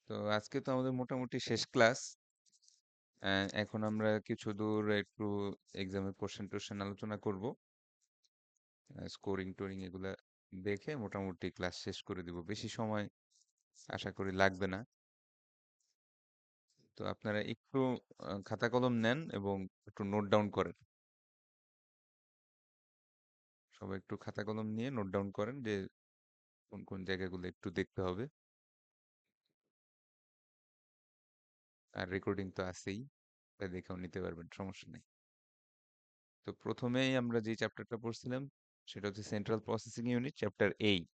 তো আজকে তো আমাদের মোটামুটি শেষ ক্লাস। এখন আমরা কিছু দূর একটু এক্সামের কোশ্চেন টোশ্চেন আলোচনা করব। স্কোরিং টোরিং এগুলা দেখে মোটামুটি ক্লাস শেষ করে দিব। বেশি সময় আশা করি লাগবে না। তো আপনারা একটু খাতা কলম নেন এবং একটু নোট ডাউন করেন। সবাই একটু খাতা কলম নিয়ে নোট ডাউন করেন যে কোন কোন জায়গাগুলো একটু দেখতে হবে। আর রেকর্ডিং তো আছেই, তা দেখেও নিতে পারবেন, সমস্যা নেই। তো প্রথমেই আমরা যে চ্যাপ্টারটা পড়ছিলাম সেটা হচ্ছে সেন্ট্রাল প্রসেসিং ইউনিট, চ্যাপ্টার 8।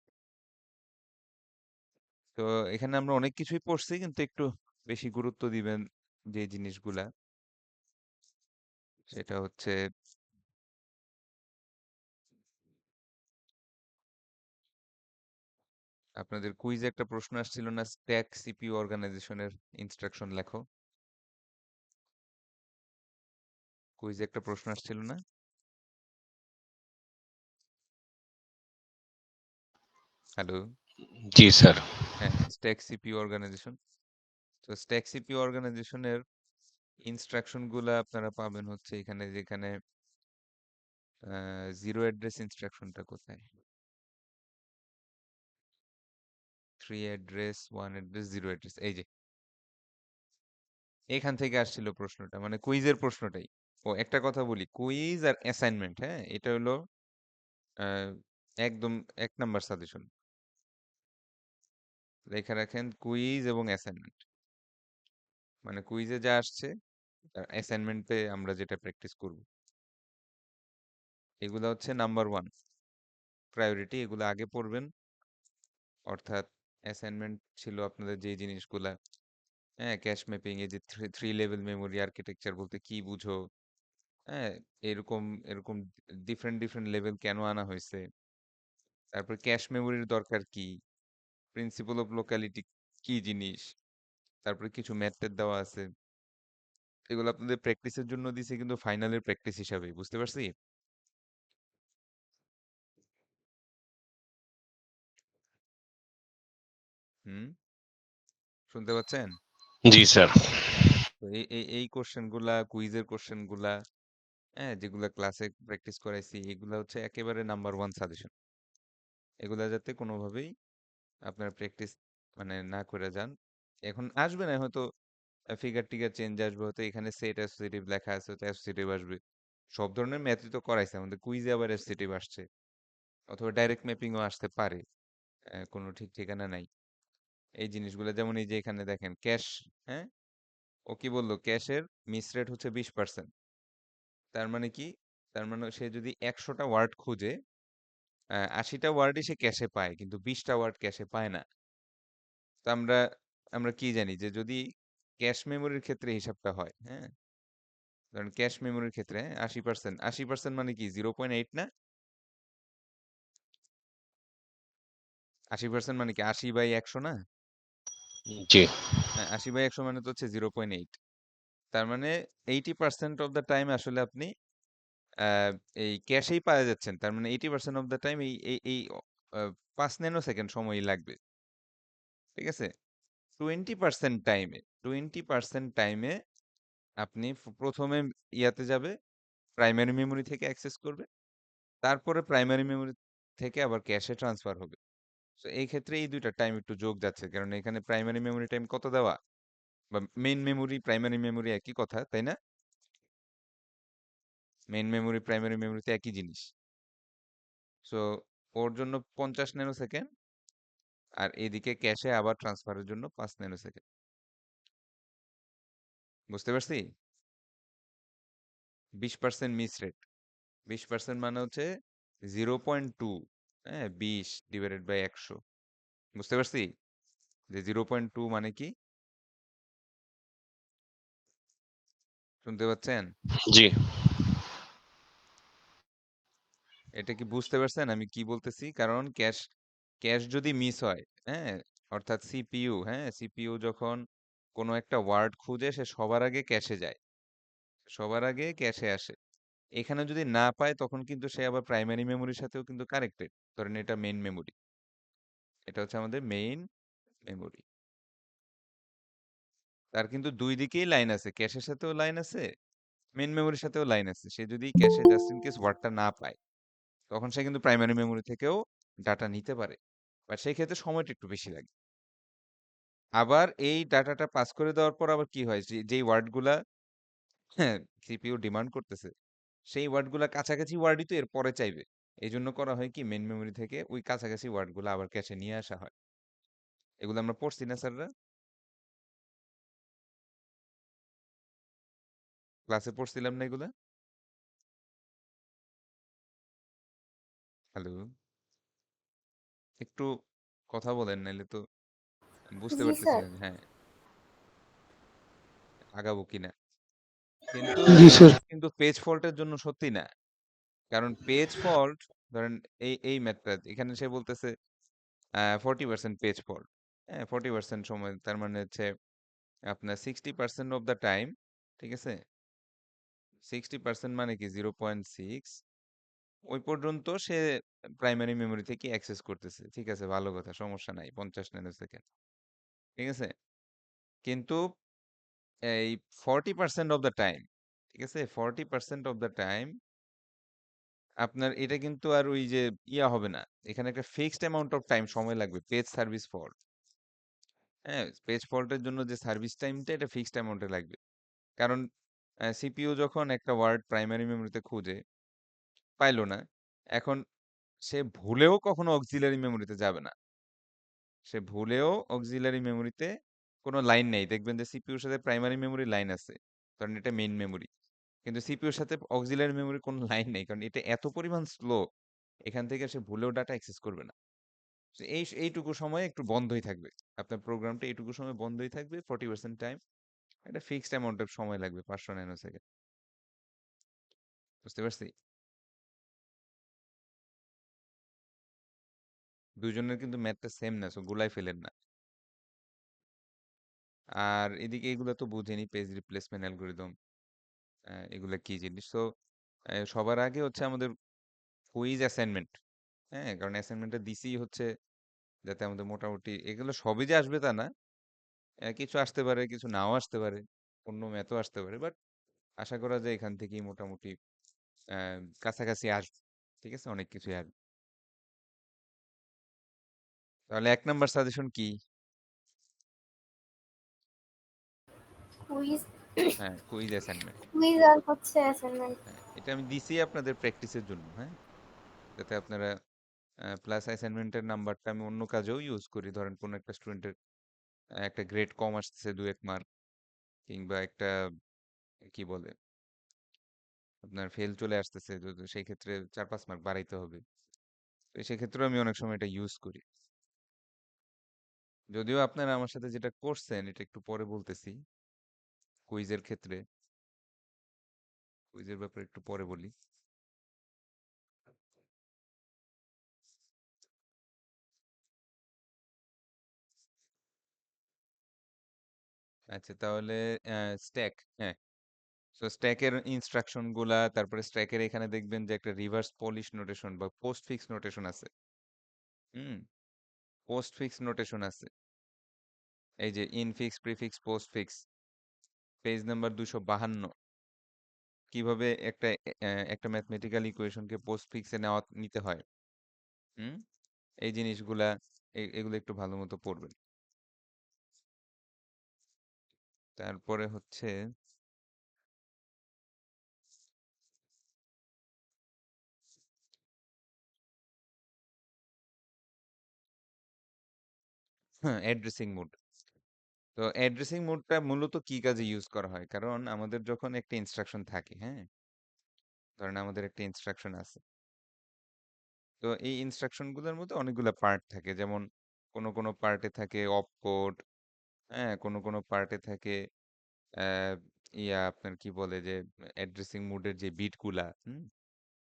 তো এখানে আমরা অনেক কিছুই পড়ছি, কিন্তু একটু বেশি গুরুত্ব দিবেন যে জিনিসগুলা, সেটা হচ্ছে আপনাদের কুইজে একটা প্রশ্ন আসছিল না, স্ট্যাক সিপিইউ অর্গানাইজেশনের ইনস্ট্রাকশন লেখো। কুইজে একটা প্রশ্ন আসছিল না? হ্যালো। জি স্যার। হ্যাঁ, স্ট্যাক সিপিইউ অর্গানাইজেশন। তো স্ট্যাক সিপিইউ অর্গানাইজেশনের ইনস্ট্রাকশন গুলা আপনারা পাবেন হচ্ছে এখানে, যেখানে জিরো অ্যাড্রেস ইনস্ট্রাকশনটা কোথায়? 3 অ্যাড্রেস, 1 অ্যাড্রেস, 0 অ্যাড্রেস, এই যে এখান থেকে আসছিল প্রশ্নটা, মানে কুইজের প্রশ্নটাই। ও একটা কথা বলি, কুইজ আর অ্যাসাইনমেন্ট, হ্যাঁ, এটা হলো আহ, একদম 1 নাম্বার সাজেশন। লেখা রাখেন কুইজ এবং অ্যাসাইনমেন্ট, মানে কুইজে যা আসছে আর অ্যাসাইনমেন্টে আমরা যেটা প্র্যাকটিস করব, এগুলো হচ্ছে নাম্বার 1 প্রায়োরিটি, এগুলো আগে পড়বেন। অর্থাৎ অ্যাসাইনমেন্ট ছিল আপনাদের যে জিনিসগুলা, হ্যাঁ, ক্যাশ ম্যাপিং, এই যে থ্রি লেভেল মেমোরি আর্কিটেকচার বলতে কি বুঝো, হ্যাঁ, এরকম এরকম ডিফারেন্ট ডিফারেন্ট লেভেল কেন আনা হয়েছে, তারপর ক্যাশ মেমোরির দরকার কি, প্রিন্সিপল অফ লোকালিটি কি জিনিস, তারপরে কিছু ম্যাথড দেওয়া আছে। এগুলো আপনাদের প্র্যাকটিসের জন্য দিছে, কিন্তু ফাইনালের প্র্যাকটিস হিসাবে, বুঝতে পারছি? হুম, শুনতে পাচ্ছেন? জি স্যার। হ্যাঁ, তো এই কোশ্চেন গুলা, কুইজের কোশ্চেন গুলা, হ্যাঁ, যেগুলা ক্লাসে প্র্যাকটিস করাইছি, এগুলা হচ্ছে একেবারে নাম্বার 1 সাজেশন। এগুলা যাতে কোনোভাবেই আপনার প্র্যাকটিস মানে না করে যান। এখন আসবে না হয়তো, ফিগার টিগার চেঞ্জ আসবে হয়তো, এখানে সেট অ্যাসোসিয়েটিভ লেখা আছে হয়তো অ্যাসোসিয়েটিভ আসবে। সব ধরনের ম্যাথই তো করাইছে, আমাদের কুইজে আবার অ্যাসোসিয়েটিভ আসছে, অথবা ডাইরেক্ট ম্যাপিংও আসতে পারে। কোনো ঠিক ঠিকানা নাই এই জিনিসগুলো। যেমন এই যে এখানে দেখেন ক্যাশ, হ্যাঁ, ও কি বললো, ক্যাশের মিস রেট হচ্ছে 20%। তার মানে কি? তার মানে সে যদি 100টা ওয়ার্ড খুঁজে, 80টা ওয়ার্ডই সে ক্যাশে পায়, কিন্তু 20টা ওয়ার্ড ক্যাশে পায় না। তো আমরা আমরা কি জানি যে যদি ক্যাশ মেমোরির ক্ষেত্রে হিসাবটা হয়, হ্যাঁ, ধরেন ক্যাশ মেমোরির ক্ষেত্রে, হ্যাঁ, 80%, 80% মানে কি 0.8 না? 80% মানে কি 80/100 না? জি। হ্যাঁ, 80/100 মানে তো হচ্ছে 0.8। তার মানে 80% অফ দ্য টাইম আসলে আপনি আহ, এই ক্যাশেই পাওয়া যাচ্ছেন। তার মানে 80% অফ দ্য টাইম এই এই এই 5 ন্যানো সেকেন্ড সময়ই লাগবে। ঠিক আছে? 20% টাইমে আপনি প্রথমে ইয়াতে যাবে, প্রাইমারি মেমোরি থেকে অ্যাক্সেস করবে, তারপরে প্রাইমারি মেমোরি থেকে আবার ক্যাশে ট্রান্সফার হবে। তো এই ক্ষেত্রে এই দুইটা টাইম একটু যোগ যাচ্ছে, কারণ এখানে প্রাইমারি মেমোরি টাইম কত দেওয়া, বা মেইন মেমোরি প্রাইমারি মেমোরি একই কথা, তাই না? মেইন মেমোরি প্রাইমারি মেমোরিতে একই জিনিস। সো ওর জন্য 50 ন্যানো সেকেন্ড, আর এদিকে ক্যাশে আবার ট্রান্সফারের জন্য 5 ন্যানো সেকেন্ড। বুঝতে পারছি? 20% মিস রেট, 20% মানে হচ্ছে 0.2, হ্যাঁ, 20/100। বুঝতে পারছি যে 0.2 মানে কি? শুনতে পাচ্ছেন? জি। এটা কি বুঝতে পারছেন আমি কি বলতেছি? কারণ ক্যাশ ক্যাশ যদি মিস হয়, হ্যাঁ, অর্থাৎ সিপিইউ, হ্যাঁ, সিপিইউ যখন কোনো একটা ওয়ার্ড খুঁজে সে সবার আগে ক্যাশে যায়, সবার আগে ক্যাশে আসে। এখানে যদি না পায় তখন কিন্তু সে আবার প্রাইমারি মেমোরির সাথেও কিন্তু কানেক্টেড। ধরেন এটা মেইন মেমোরি, এটা হচ্ছে আমাদের মেইন মেমোরি। তার কিন্তু দুই দিকেই লাইন আছে, ক্যাশের সাথেও লাইন আছে, মেইন মেমোরির সাথেও লাইন আছে। সে যদি ক্যাশে জাস্ট ইন কেস ওয়ার্ডটা না পায়, তখন সে কিন্তু প্রাইমারি মেমোরি থেকেও ডাটা নিতে পারে, বাট সেই ক্ষেত্রে সময়টা একটু বেশি লাগে। আবার এই ডাটাটা পাস করে দেওয়ার পর আবার কি হয়, যেই ওয়ার্ডগুলা হ্যাঁ সিপিইউ ডিমান্ড করতেছে, সেই ওয়ার্ডগুলা কাছাকাছি ওয়ার্ডই তো এর পরে চাইবে। এই জন্য করা হয় কি, মেন মেমোরি থেকে ওই কাছাকাছি ওয়ার্ডগুলো আবার ক্যাশে নিয়ে আসা হয়। এগুলো আমরা পড়ছি না স্যাররা, ক্লাসে পড়ছিলাম না এগুলা? হ্যালো, একটু কথা বলেন, নাইলে তো বুঝতে জি পারতেছি স্যার। না যে হ্যাঁ আগাবো কিনা। কিন্তু জি এই স্যার। জিনিস কিন্তু পেজ ফল্টের জন্য সত্যি না। কারণ পেজ ফল্ট, ধরেন এই ম্যাথটা এখানে সে বলতেছে 40% পেজ ফল্ট। হ্যাঁ, 40% সময়, তার মানে হচ্ছে আপনার 60% অফ দ্য টাইম, ঠিক আছে, 60% মানে কি 0.6, ওই পর্যন্ত সে প্রাইমারি মেমোরি থেকে অ্যাক্সেস করতেছে। ঠিক আছে, ভালো কথা, সমস্যা নাই, 50 ন্যানো সেকেন্ড, ঠিক আছে। কিন্তু এই 40% অফ দ্য টাইম, ঠিক আছে, 40% অফ দ্য টাইম আপনার এটা কিন্তু আর ওই যে ইয়া হবে না। এখানে একটা ফিক্সড অ্যামাউন্ট অফ টাইম সময় লাগবে পেজ সার্ভিস ফল্ট। হ্যাঁ, পেজ ফল্টের জন্য যে সার্ভিস টাইমটা, এটা ফিক্সড অ্যামাউন্টে লাগবে। কারণ সিপিইউ যখন একটা ওয়ার্ড প্রাইমারি মেমোরিতে খুঁজে পাইলো না, এখন সে ভুলেও কখনো অক্সিলারি মেমোরিতে যাবে না। সে ভুলেও অক্সিলারি মেমোরিতে কোনো লাইন নেই, দেখবেন যে সিপিইউর সাথে প্রাইমারি মেমোরি লাইন আছে, কারণ এটা মেইন মেমোরি। কিন্তু সিপিইউর সাথে অক্সিলারি মেমোরি কোনো লাইন নেই, কারণ এটা এত পরিমাণ স্লো, এখান থেকে সে ভুলেও ডাটা অ্যাক্সেস করবে না। তো এইটুকু সময় একটু বন্ধই থাকবে, আপনার প্রোগ্রামটা এইটুকু সময় বন্ধই থাকবে 40% টাইম। এটা ফিক্সড অ্যামাউন্ট অফ সময় লাগবে, 500 ন্যানো সেকেন্ড। বুঝতে পারছি? দুইজনের কিন্তু ম্যাথটা সেম না, সো গুলাই ফেলেন না। আর এদিকে এগুলো তো বুঝেনি, পেজ রিপ্লেসমেন্ট অ্যালগোরিদম, এগুলা কি জিনিস। তো সবার আগে হচ্ছে আমাদের কুইজ অ্যাসাইনমেন্ট। হ্যাঁ, কারণ অ্যাসাইনমেন্টটা দিছি হচ্ছে যাতে আমাদের মোটামুটি, এগুলো সবই যে আসবে তা না, কিছু আসতে পারে, কিছু নাও আসতে পারে, অন্য ম্যাথও আসতে পারে, বাট আশা করা যায় এখান থেকেই মোটামুটি কাছাকাছি আসবে। ঠিক আছে, অনেক কিছুই আসবে। তাহলে 1 নাম্বার সাজেশন কি? কুইজ হ্যাঁ, কুইজ অ্যাসাইনমেন্ট। কুইজ আর হচ্ছে অ্যাসাইনমেন্ট। হ্যাঁ, এটা আমি দিছি আপনাদের প্র্যাকটিসের জন্য, হ্যাঁ, যাতে আপনারা প্লাস অ্যাসাইনমেন্টের নাম্বারটা আমি অন্য কাজেও ইউজ করি। ধরেন কোনো একটা স্টুডেন্টের একটা গ্রেড কম আসতেছে 2-1 মার্ক, কিংবা একটা কি বলে আপনার ফেল চলে আসতেছে, তো সেই ক্ষেত্রে 4-5 মার্ক বাড়াইতে হবে। তো সেক্ষেত্রেও আমি অনেক সময় এটা ইউজ করি। যদিও আপনারা আমার সাথে যেটা করছেন এটা একটু পরে বলতেছি, কুইজের ক্ষেত্রে, কুইজের ব্যাপারে একটু পরে বলি। আচ্ছা, তাহলে স্ট্যাক, হ্যাঁ, সো স্ট্যাকের ইনস্ট্রাকশন গুলা, তারপরে স্ট্যাকের এখানে দেখবেন যে একটা রিভার্স পলিশ নোটেশন বা পোস্ট ফিক্স নোটেশন আছে। হুম, পোস্ট ফিক্স নোটেশন আছে, এই যে infix, prefix, postfix. Page number 252, কিভাবে একটা ম্যাথমেটিক্যাল ইকুয়েশনকে পোস্ট ফিক্সে নিতে হয়। হুম, এই জিনিসগুলা, এগুলো একটু ভালো মতো পড়বেন। তারপরে হচ্ছে হ্যাঁ, অ্যাড্রেসিং মোড। তো অ্যাড্রেসিং মোডটা মূলত কি কাজে ইউজ করা হয়, কারণ আমাদের যখন একটা ইনস্ট্রাকশন থাকে, হ্যাঁ, ধরেন আমাদের একটা ইনস্ট্রাকশন আছে, তো এই ইনস্ট্রাকশন গুলোর মধ্যে অনেকগুলো পার্ট থাকে, যেমন কোনো কোনো পার্টে থাকে অপকোড, হ্যাঁ, কোনো কোনো পার্টে থাকে আহ, আপনার কি বলে যে অ্যাড্রেসিং মোডের যে বিট গুলা,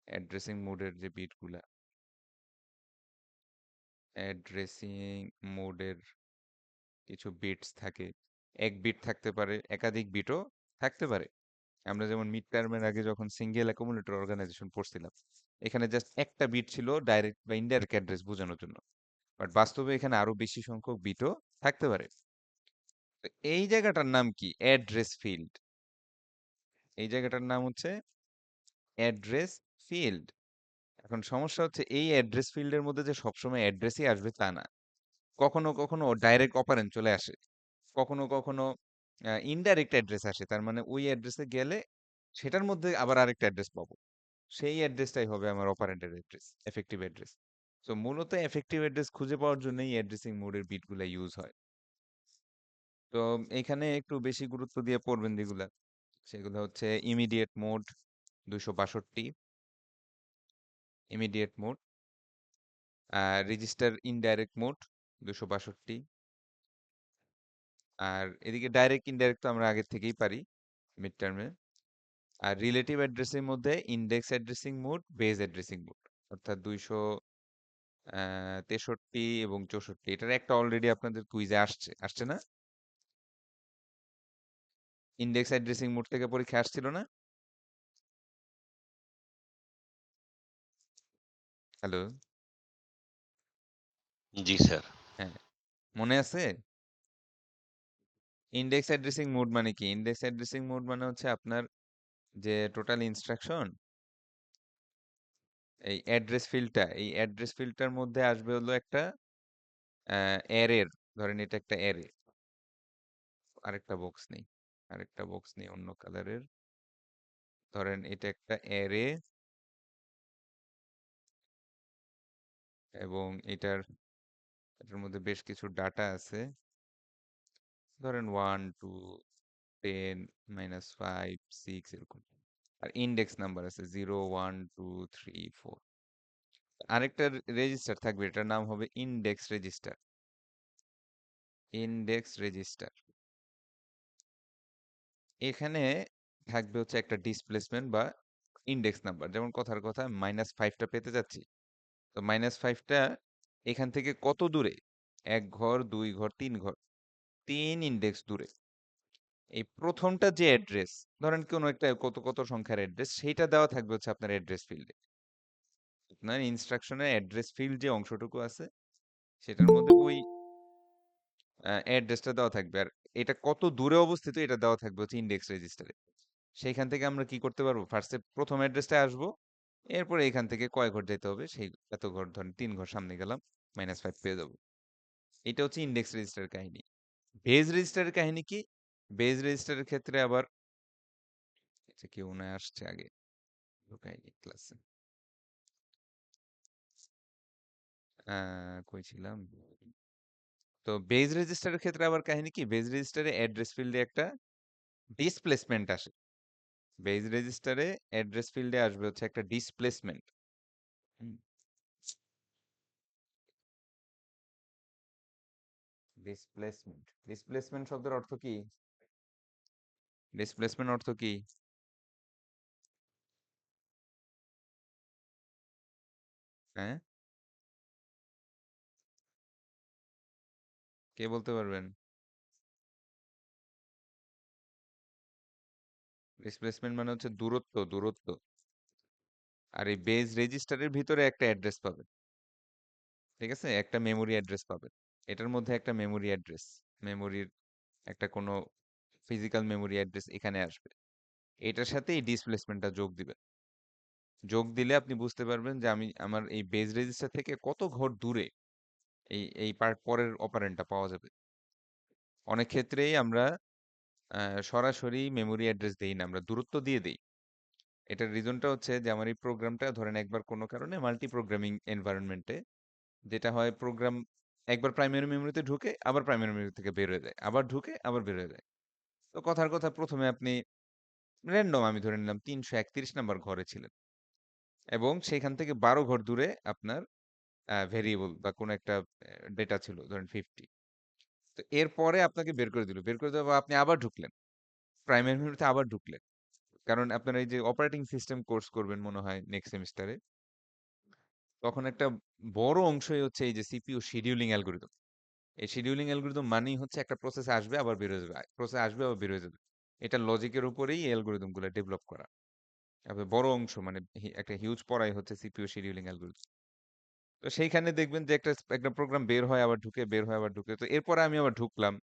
অ্যাড্রেসিং মোডের যে বিট গুলা, অ্যাড্রেসিং মোডের কিছু বিটস থাকে, এক বিট থাকতে পারে, একাধিক বিটও থাকতে পারে। আমরা যেমন মিড টার্মের আগে যখন সিঙ্গেল অ্যাকুমুলেটর অর্গানাইজেশন পড়ছিলাম, এখানে জাস্ট একটা বিট ছিল ডাইরেক্ট বা ইনডাইরেক্ট অ্যাড্রেস বোঝানোর জন্য, বাট বাস্তবে এখানে আরো বেশি সংখ্যক বিটও থাকতে পারে। তো এই জায়গাটার নাম কি? Address field. এই জায়গাটার নাম হচ্ছে অ্যাড্রেস ফিল্ড। এখন সমস্যা হচ্ছে এই অ্যাড্রেস ফিল্ডের মধ্যে যে সবসময় অ্যাড্রেসই আসবে তা না। কখনো কখনো ডাইরেক্ট অপারেন্ড চলে আসে, কখনো কখনো ইনডাইরেক্ট অ্যাড্রেস আসে। তার মানে ওই অ্যাড্রেসে গেলে সেটার মধ্যে আবার আরেকটা অ্যাড্রেস পাবো, সেই অ্যাড্রেসটাই হবে আমার অপারেন্ডের অ্যাড্রেস, এফেক্টিভ অ্যাড্রেস। তো মূলত এফেক্টিভ অ্যাড্রেস খুঁজে পাওয়ার জন্যই অ্যাড্রেসিং মোডের বিটগুলা ইউজ হয়। তো এখানে একটু বেশি গুরুত্ব দিয়ে পড়বেন যেগুলা, সেগুলো হচ্ছে immediate mode 262, immediate mode, register indirect mode 262, আর এদিকে ডাইরেক্ট ইনডাইরেক্ট তো আমরা আগের থেকেই পারি মিড টার্মে। আর রিলেটিভ অ্যাড্রেসের মধ্যে index addressing mode, base addressing mode, অর্থাৎ 263 এবং 64। এটার একটা অলরেডি আপনাদের কুইজে আসছে, আসছে না? ইন্ডেক্স অ্যাড্রেসিং মোড থেকে পরীক্ষা আসছিল না? হ্যালো? জি স্যার। হ্যাঁ, মনে আছে? ইন্ডেক্স অ্যাড্রেসিং মোড মানে কি? ইন্ডেক্স অ্যাড্রেসিং মোড মানে হচ্ছে আপনার যে টোটাল ইনস্ট্রাকশন, এই অ্যাড্রেস ফিল্ডটা, এই অ্যাড্রেস ফিল্ডটার মধ্যে আসবে হলো একটা অ্যারের, ধরেন এটা একটা অ্যারে, আরেকটা বক্স নেই, আরেকটা বক্স নেই অন্য কালারের, ধরেন এটা একটা অ্যারে এবং এটার মধ্যে বেশ কিছু ডাটা আছে, ধরেন 1 2 10 -5 6 এরকম, আর ইন্ডেক্স নাম্বার আছে 0 1 2 3 4। আরেকটা রেজিস্টার থাকবে, এটার নাম হবে ইন্ডেক্স রেজিস্টার। ইন্ডেক্স রেজিস্টার এখানে থাকবে হচ্ছে একটা ডিসপ্লেসমেন্ট বা ইন্ডেক্স নাম্বার, যেমন কথার কথা -5টা পেতে যাচ্ছি, তো -5টা এখান থেকে কত দূরে, 1 ঘর 2 ঘর 3 ঘর, 3 ইন্ডেক্স দূরে। এই প্রথমটা যে অ্যাড্রেস, ধরেন কোনো একটা কত কত সংখ্যার অ্যাড্রেস, সেইটা দেওয়া থাকবে হচ্ছে আপনার অ্যাড্রেস ফিল্ডে। আপনার ইনস্ট্রাকশনের অ্যাড্রেস ফিল্ড যে অংশটুকু আছে সেটার মধ্যে ওই অ্যাড্রেসটা দেওয়া থাকবে, আর এটা কত দূরে অবস্থিত এটা দেওয়া থাকবে হচ্ছে ইন্ডেক্স রেজিস্টারে। সেইখান থেকে আমরা কি করতে পারবো, ফার্স্টে প্রথম অ্যাড্রেসটা আসবো, এরপরে এখান থেকে কয় ঘর যেতে হবে, সেই এত ঘর, ধরেন 3 ঘর সামনে গেলাম, -5 পেয়ে যাবো। এটা হচ্ছে ইন্ডেক্স রেজিস্টারের কাহিনী। বেজ রেজিস্টারের কাহিনী কি? বেজ রেজিস্টারের ক্ষেত্রে আবার, আচ্ছা কেউ না আসছে আগে, ঢুকাইনি ক্লাসে, কই ছিলাম? তো বেজ রেজিস্টারের ক্ষেত্রে আবার কাহিনী কি, বেজ রেজিস্টারে অ্যাড্রেস ফিল্ডে একটা ডিসপ্লেসমেন্ট আসে। বেজ রেজিস্টারে অ্যাড্রেস ফিল্ডে আসবে হচ্ছে একটা ডিসপ্লেসমেন্ট। ডিসপ্লেসমেন্ট, ডিসপ্লেসমেন্ট শব্দের অর্থ কি? ডিসপ্লেসমেন্ট অর্থ কি? হ্যাঁ, কে বলতে পারবেন? ডিসপ্লেসমেন্ট মানে হচ্ছে দূরত্ব, দূরত্ব। আর এই বেজ রেজিস্টারের ভিতরে একটা অ্যাড্রেস পাবেন, ঠিক আছে, একটা মেমোরি অ্যাড্রেস পাবেন। এটার মধ্যে একটা মেমোরি অ্যাড্রেস, মেমোরির একটা কোনো ফিজিক্যাল মেমোরি অ্যাড্রেস এখানে আসবে, এটার সাথে এই ডিসপ্লেসমেন্টটা যোগ দিবেন। যোগ দিলে আপনি বুঝতে পারবেন যে আমার এই বেজ রেজিস্টার থেকে কত ঘর দূরে এই পরের অপারেন্ডটা পাওয়া যাবে। অনেক ক্ষেত্রেই আমরা সরাসরি মেমোরি অ্যাড্রেস দেই না, আমরা দূরত্ব দিয়ে দেই। এটার রিজনটা হচ্ছে যে আমার এই প্রোগ্রামটা ধরেন একবার কোনো কারণে মাল্টি প্রোগ্রামিং এনভায়রনমেন্টে, যেটা হয় প্রোগ্রাম একবার প্রাইমারি মেমোরিতে ঢুকে আবার প্রাইমারি মেমোরি থেকে বের হয়ে যায়, আবার ঢুকে আবার বের হয়ে যায়। তো কথার কথা প্রথমে আপনি র্যান্ডম আমি ধরে নিলাম 331 নাম্বার ঘরে ছিলেন, এবং সেখান থেকে 12 ঘর দূরে আপনার ভেরিয়েবল বা কোনো একটা ডেটা ছিল, ধরেন 50। তো এরপরে আপনাকে বের করে দিল, বের করে দেওয়ার পর আপনি আবার ঢুকলেন, প্রাইমারি মেমোরিতে আবার ঢুকলেন, কারণ আপনার এই যে অপারেটিং সিস্টেম কোর্স করবেন মনে হয় নেক্সট সেমিস্টারে, তখন একটা বড় অংশই হচ্ছে এই যে সিপিইউ শিডিউলিং অ্যালগরিদম। এই শিডিউলিং অ্যালগরিদম মানেই হচ্ছে একটা প্রসেস আসবে আবার বের হয়ে যাবে, প্রসেস আসবে আবার বের হয়ে যাবে। এটা লজিকের উপরেই এই অ্যালগরিদম গুলো ডেভেলপ করা। তারপরে বড় অংশ মানে একটা হিউজ পড়াই হচ্ছে সিপিইউ শিডিউলিং অ্যালগরিদম। তো সেইখানে দেখবেন যে একটা একটা প্রোগ্রাম বের হয় আবার ঢুকে, বের হয় আবার ঢুকে। তো এরপরে আমি আবার ঢুকলাম,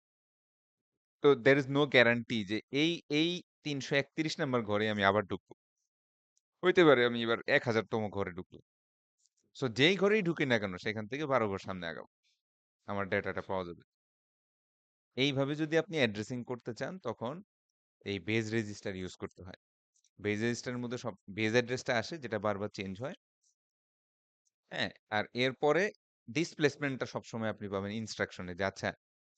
তো there is no guarantee যে এই ৩৩১ নাম্বার ঘরে আমি আবার ঢুকবো। হইতে পারে আমি এবার ১,০০০ তম ঘরে ঢুকলাম। সো যেই ঘরেই ঢুকি না কেন সেখান থেকে ১২ ঘর সামনে আগাবো। আমার ডেটাটা পাওয়া যাবে। এইভাবে যদি আপনি অ্যাড্রেসিং করতে চান তখন এই বেজ রেজিস্টার ইউজ করতে হয়। বেজ রেজিস্টারের মধ্যে সব বেজ অ্যাড্রেসটা আসে যেটা বারবার চেঞ্জ হয়। হ্যাঁ? আর এরপরে ডিসপ্লেসমেন্টটা সবসময় আপনি পাবেন ইনস্ট্রাকশনে যে আচ্ছা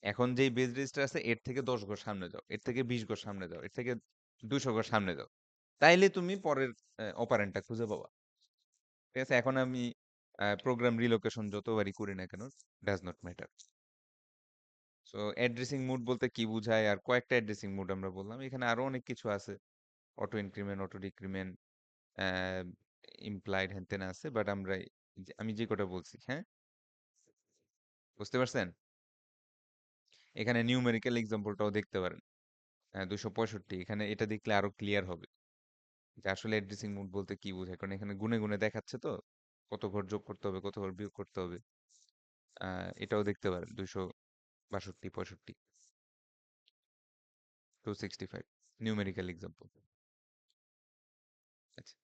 এখন যেই বেজ রেজিস্টার আছে এর থেকে ১০ ঘর সামনে যাও, এর থেকে ২০ ঘর সামনে যাও, এর থেকে ২০০ ঘর সামনে যাও। তাইলে তুমি পরের অপারেন্ডটা খুঁজে পাবা। ঠিক আছে? এখন আমি প্রোগ্রাম রিলোকেশন যতবারই করি না কেন does not matter. So addressing mode বলতে কি বুঝায় আর কয়েকটা অ্যাড্রেসিং মোড আমরা বললাম। এখানে আরো অনেক কিছু আছে। অটো ইনক্রিমেন্ট, অটো ডিক্রিমেন্ট, অ্যা ইমপ্লাইড হ্যান-ত্যান আছে। বাট আমরা আমি যে কটা বলছি, হ্যাঁ? বুঝতে পারছেন? এখানে নিউমেরিক্যাল এক্সাম্পলটাও দেখতে পারেন। ২৬৫ এখানে এটা দেখলে আরো ক্লিয়ার হবে। যে আসলে অ্যাড্রেসিং মোড বলতে কি বোঝায়। কারণ এখানে গুণে, গুণে দেখাচ্ছে তো। কত ঘর যোগ করতে হবে, কত ঘর বিয়োগ করতে হবে। আ এটাও দেখতে পারেন। ২৬২, ৬৫, 265 নিউমেরিক্যাল এক্সাম্পল। আচ্ছা।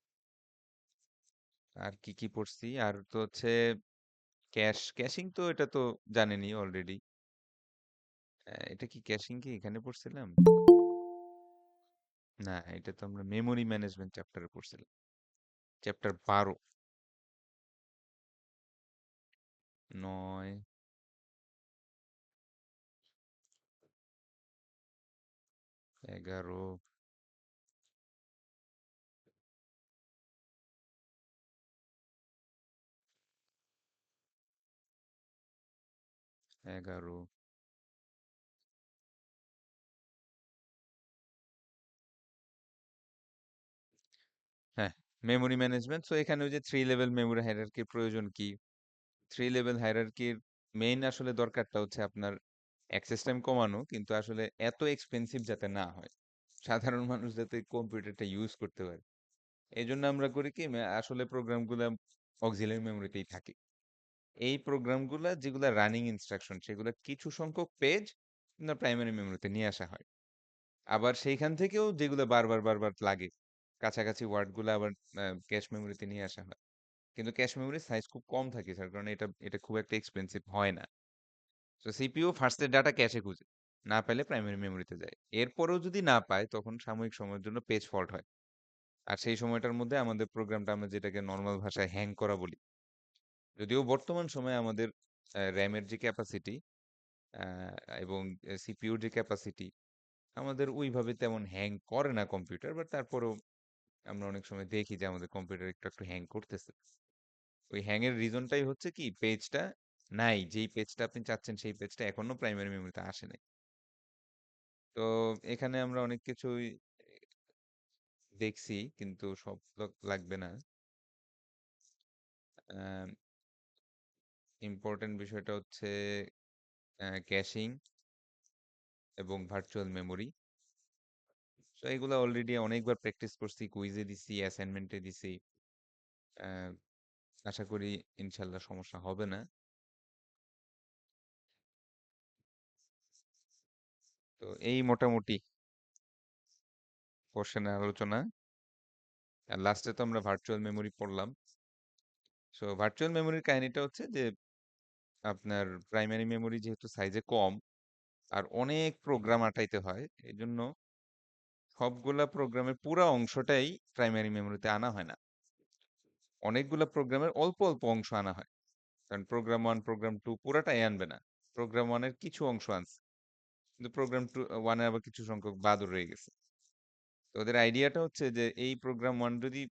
আর কি, কি পড়ছি? আর তো হচ্ছে ক্যাশিং তো এটা তো জানেনই অলরেডি। এটা কি ক্যাশিং কি এখানে পড়ছিলাম? না, এটা তো আমরা মেমোরি ম্যানেজমেন্ট চ্যাপ্টারে পড়ছিলাম। চ্যাপ্টার ১২, ৯, ১১, ১১। হ্যাঁ, মেমোরি ম্যানেজমেন্ট। সো এখানে ওই যে 3 লেভেল মেমোরি হায়ারার্কির প্রয়োজন কি? 3 লেভেল হায়ারার্কির মেইন আসলে দরকারটা হচ্ছে আপনার অ্যাক্সেস টাইম কমানো, কিন্তু আসলে এত এক্সপেন্সিভ যাতে না হয়। সাধারণ মানুষ যাতে কম্পিউটারটা ইউজ করতে পারে। এজন্য আমরা করি কি আসলে প্রোগ্রামগুলা অক্সিলারি মেমোরিতেই থাকে। এই প্রোগ্রামগুলা যেগুলা রানিং ইনস্ট্রাকশন সেগুলা কিছু সংখ্যক পেজ আপনার প্রাইমারি মেমোরিতে নিয়ে আসা হয়। আবার সেইখান থেকেও যেগুলো বারবার লাগে কাছাকাছি ওয়ার্ডগুলো আবার ক্যাশ মেমোরিতে নিয়ে আসা হয়। কিন্তু ক্যাশ মেমোরির সাইজ খুব কম থাকে যার কারণে এটা খুব একটা এক্সপেন্সিভ হয় না। তো সিপিইউ ফার্স্ট এর ডাটা ক্যাশে খুঁজে। না পেলে প্রাইমারি মেমোরিতে যায়। এরপরেও যদি না পায় তখন সাময়িক সময়ের জন্য পেজ ফল্ট হয়। আর সেই সময়টার মধ্যে আমাদের প্রোগ্রামটা আমরা যেটাকে নরমাল ভাষায় হ্যাং করা বলি। যদিও বর্তমান সময়ে আমাদের র‍্যামের যে ক্যাপাসিটি আ এবং সিপিইউর যে ক্যাপাসিটি আমাদের ওইভাবে তেমন হ্যাং করে না কম্পিউটার। বাট তারপরেও আমরা অনেক সময় দেখি যে আমাদের কম্পিউটার একটু হ্যাং করতেছে। ওই হ্যাং এর রিজনটাই হচ্ছে কি পেজটা নাই। যেই পেজটা আপনি চাচ্ছেন সেই পেজটা এখনো প্রাইমারি মেমোরিতে আসে নাই। তো এখানে আমরা অনেক কিছুই দেখছি কিন্তু সব তো লাগবে না। ইম্পোর্টেন্ট বিষয়টা হচ্ছে ক্যাশিং এবং ভার্চুয়াল মেমোরি। সো এগুলো অলরেডি অনেকবার প্র্যাকটিস করছি, কুইজে দিছি, অ্যাসাইনমেন্টে দিছি। আহ, আশা করি ইনশাল্লাহ সমস্যা হবে না। তো এই মোটামুটি কোশ্চেনের আলোচনা। আর লাস্টে তো আমরা ভার্চুয়াল মেমোরি পড়লাম। সো ভার্চুয়াল মেমোরির কাহিনীটা হচ্ছে যে আপনার প্রাইমারি মেমোরি যেহেতু সাইজে কম আর অনেক প্রোগ্রাম আটাইতে হয় এই জন্য সবগুলা প্রোগ্রামের পুরো অংশটাই প্রাইমারি মেমোরিতে আনা হয় না। অনেকগুলা প্রোগ্রামের অল্প অল্প অংশ আনা হয়। কারণ প্রোগ্রাম 1 প্রোগ্রাম 2 পুরাটাই আনবে না। প্রোগ্রাম 1 এর কিছু অংশ আনছে, কিন্তু প্রোগ্রাম 1 এ আবার কিছু সংখ্যক বাদও রয়ে গেছে। তো ওদের আইডিয়াটা হচ্ছে যে এই প্রোগ্রাম 1 যদি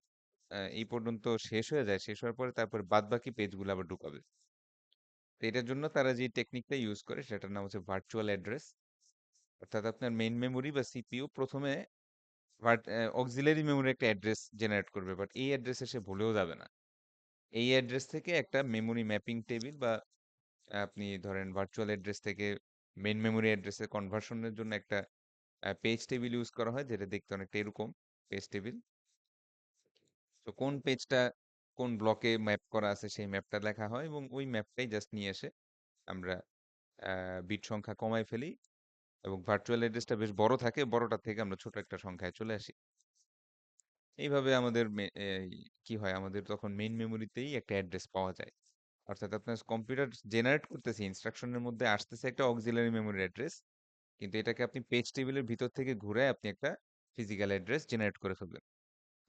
এই পর্যন্ত শেষ হয়ে যায়, শেষ হওয়ার পরে তারপর বাদবাকি পেজগুলো আবার ঢুকাবে। তো এটার জন্য তারা যে টেকনিকটা ইউজ করে সেটার নাম হচ্ছে ভার্চুয়াল অ্যাড্রেস। অর্থাৎ আপনার মেইন মেমোরি বা সিপিইউ প্রথমে অক্সিলারি মেমোরি একটা অ্যাড্রেস জেনারেট করবে, বাট এই অ্যাড্রেসে সে ভুলেও যাবে না। এই অ্যাড্রেস থেকে একটা মেমোরি ম্যাপিং টেবিল বা আপনি ধরেন ভার্চুয়াল অ্যাড্রেস থেকে মেইন মেমোরি অ্যাড্রেসে কনভার্সনের জন্য একটা পেজ টেবিল ইউজ করা হয় যেটা দেখতে অনেকটা এরকম পেজ টেবিল। তো কোন পেজটা কোন ব্লকে ম্যাপ করা আছে সেই ম্যাপটা লেখা হয় এবং ওই ম্যাপটাই জাস্ট নিয়ে এসে আমরা বিট সংখ্যা কমায় ফেলি। এবং ভার্চুয়াল অ্যাড্রেসটা বেশ বড় থাকে, বড়টা থেকে আমরা ছোট একটা সংখ্যায় চলে আসি। এইভাবে আমাদের কি হয়, আমাদের তখন মেইন মেমোরিতেই একটা অ্যাড্রেস পাওয়া যায়। অর্থাৎ আপনার কম্পিউটার জেনারেট করতেছে, ইনস্ট্রাকশনের মধ্যে আসতেছে একটা অক্সিলারি মেমোরি অ্যাড্রেস, কিন্তু এটাকে আপনি পেজ টেবিলের ভিতর থেকে ঘুরে আপনি একটা ফিজিক্যাল অ্যাড্রেস জেনারেট করে ফেলবেন।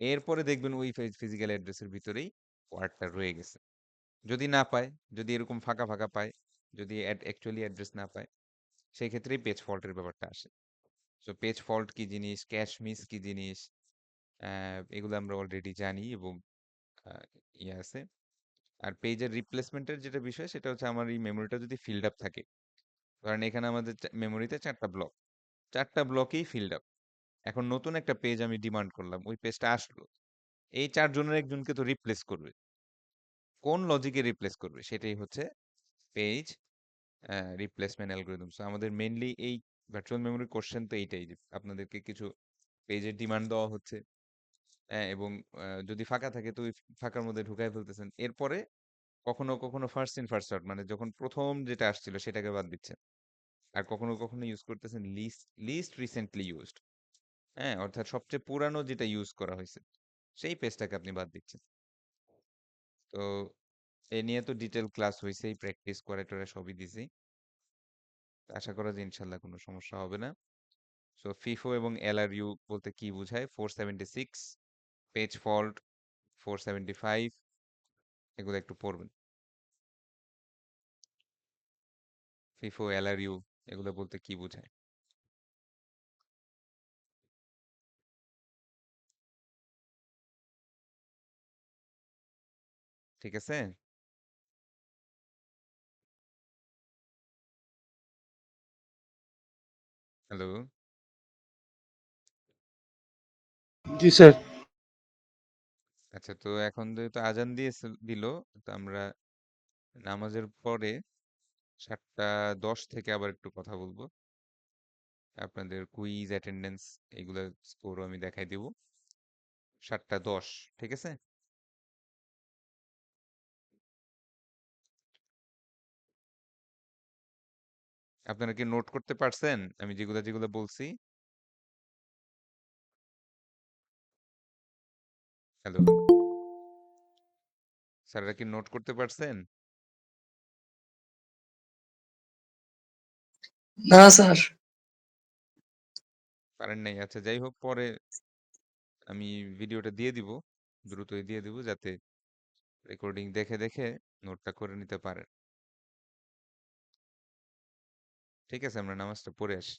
এরপরে দেখবেন ওই ফিজিক্যাল অ্যাড্রেসের ভিতরেই ওয়ার্ডটা রয়ে গেছে। যদি না পায়, যদি এরকম ফাঁকা ফাঁকা পায়, যদি অ্যাকচুয়ালি অ্যাড্রেস না পায়, সেই ক্ষেত্রেই পেজ ফল্টের ব্যাপারটা আসে। সো পেজ ফল্ট কি জিনিস, ক্যাশ মিস কি জিনিস, এগুলো আমরা অলরেডি জানি এবং আহ, ইয়ে আছে। আর পেজের রিপ্লেসমেন্টের যেটা বিষয়, সেটা হচ্ছে আমার এই মেমোরিটা যদি ফিল্ড আপ থাকে, কারণ এখানে আমাদের মেমোরিতে 4টা ব্লক, 4টা ব্লকেই ফিল্ড আপ। এখন নতুন একটা পেজ আমি ডিমান্ড করলাম, ওই পেজটা আসলো, এই 4 জনের একজনকে তো রিপ্লেস করবে। কোন লজিকে রিপ্লেস করবে সেটাই হচ্ছে পেজ রিপ্লেসমেন্ট অ্যালগরিদম। সো আমাদের মেইনলি এই ভার্চুয়াল মেমোরি কোশ্চেন তো এইটাই, যে আপনাদেরকে কিছু পেজের ডিমান্ড দেওয়া হচ্ছে, হ্যাঁ, এবং যদি ফাঁকা থাকে তো ওই ফাঁকার মধ্যে ঢুকাই ফেলতেছেন। এরপরে কখনো কখনো ফার্স্ট ইন ফার্স্ট আউট, মানে যখন প্রথম যেটা আসছিল সেটাকে বাদ দিচ্ছেন। আর কখনো কখনো ইউজ করতেছেন লিস্ট লিস্ট রিসেন্টলি ইউজড, হ্যাঁ, অর্থাৎ সবচেয়ে পুরানো যেটা ইউজ করা হয়েছে সেই পেজটাকে আপনি বাদ দিচ্ছেন। তো এ নিয়ে তো ডিটেল ক্লাস হয়েছেই, প্র্যাকটিস করে টোরে সবই দিছি। আশা করা যায় ইনশাল্লাহ কোনো সমস্যা হবে না। সো ফিফো এবং এলআরইউ বলতে কি বোঝায়, 476, পেজ ফল্ট 475, এগুলো একটু পড়বেন। ফিফো এলআরইউ এগুলো বলতে কি বোঝায়, ঠিক আছে? হ্যালো। জি স্যার। আচ্ছা, তো এখন যেহেতু আজান দিয়ে দিল, তো আমরা নামাজের পরে 7টা 10 থেকে আবার একটু কথা বলবো। আপনাদের কুইজ অ্যাটেন্ডেন্স এগুলোর স্কোরও আমি দেখাই দিব 7টা 10, ঠিক আছে? আপনারা কি নোট করতে পারছেন আমি যেগুলো যেগুলো বলছি? হ্যালো, স্যাররা কি নোট করতে পারছেন? না স্যার। পারেন নাই? আচ্ছা, যাই হোক, পরে আমি ভিডিওটা দিয়ে দিব, দ্রুতই দিয়ে দিব, যাতে রেকর্ডিং দেখে দেখে নোটটা করে নিতে পারেন। ঠিক আছে, আমরা নামাজটা পড়ে আসি।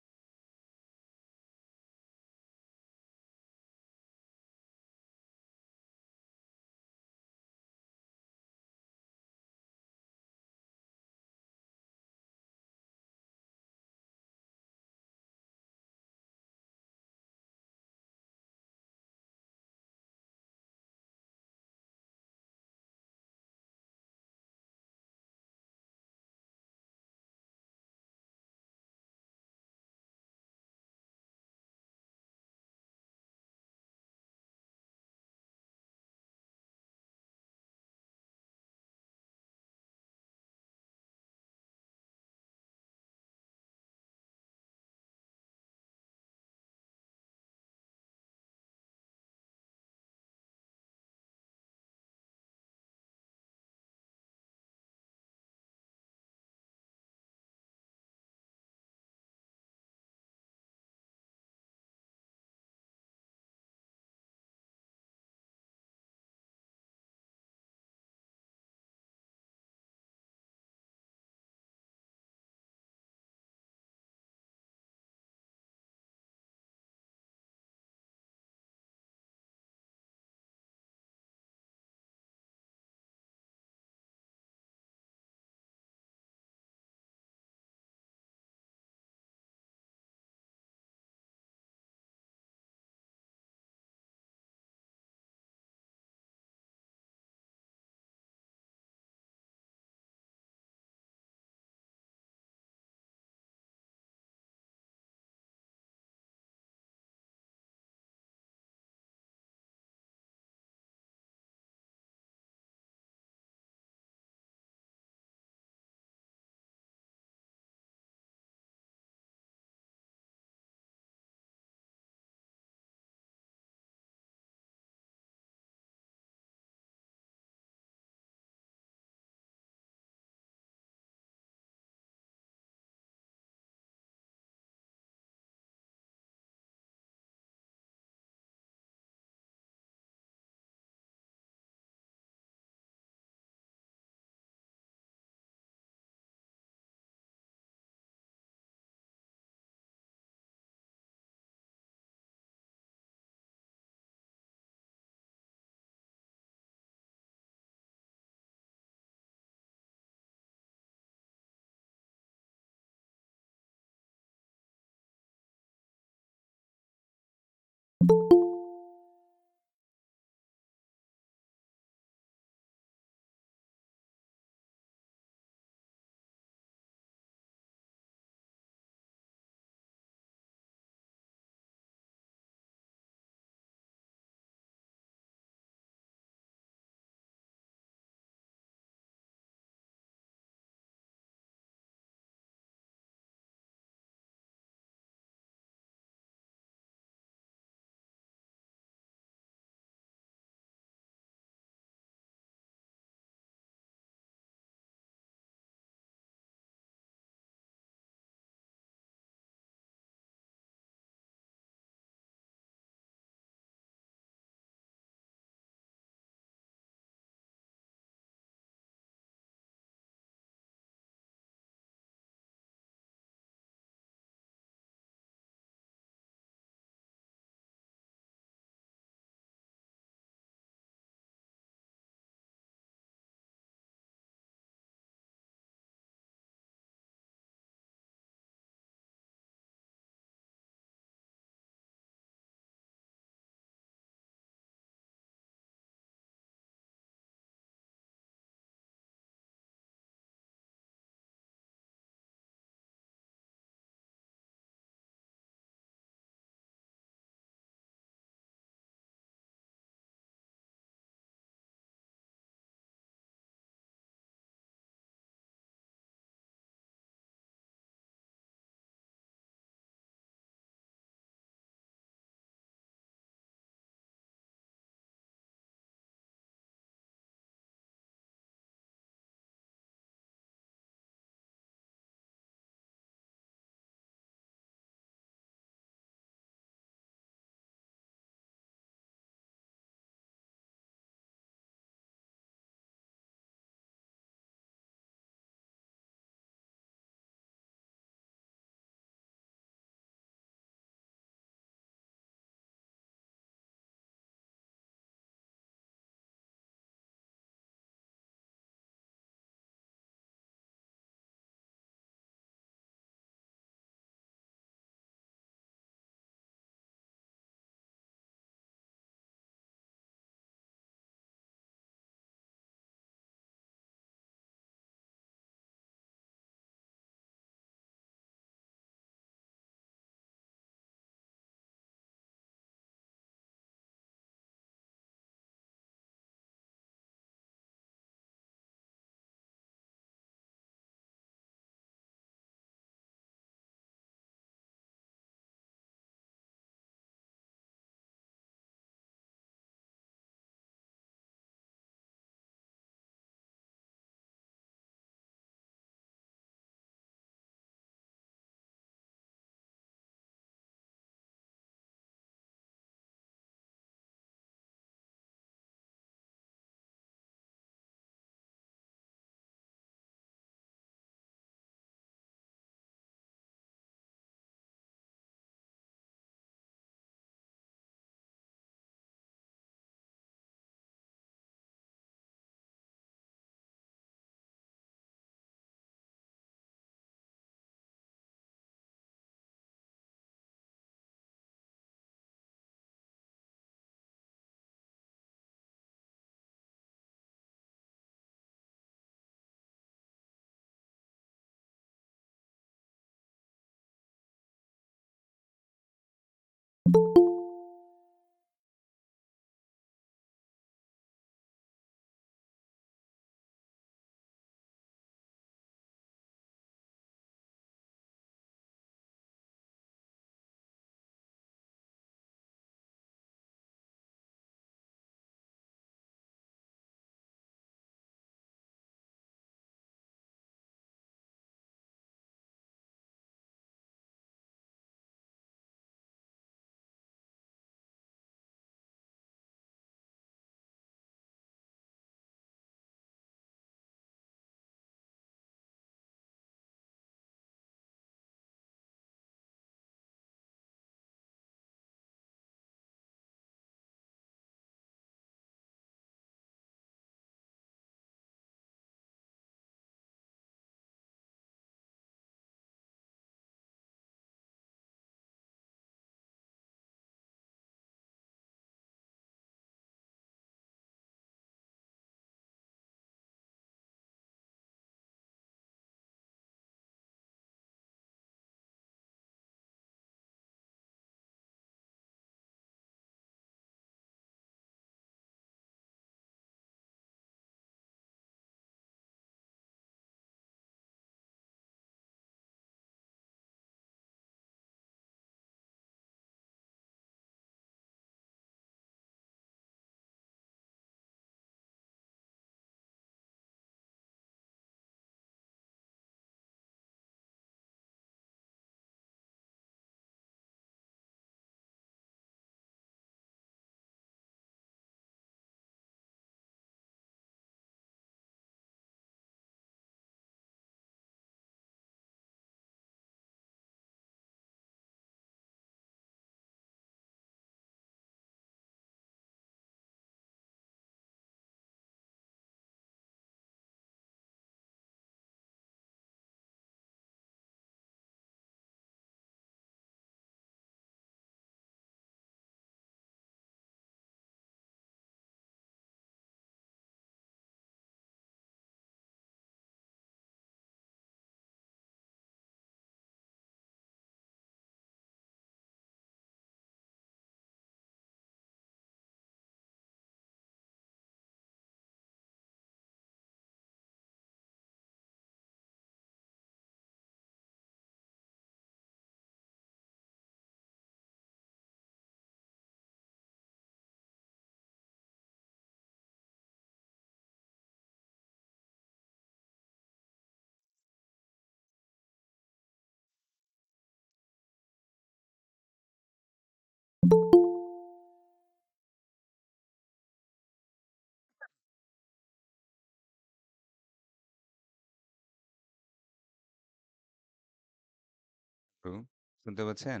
হ্যালো, শুনতে পাচ্ছেন?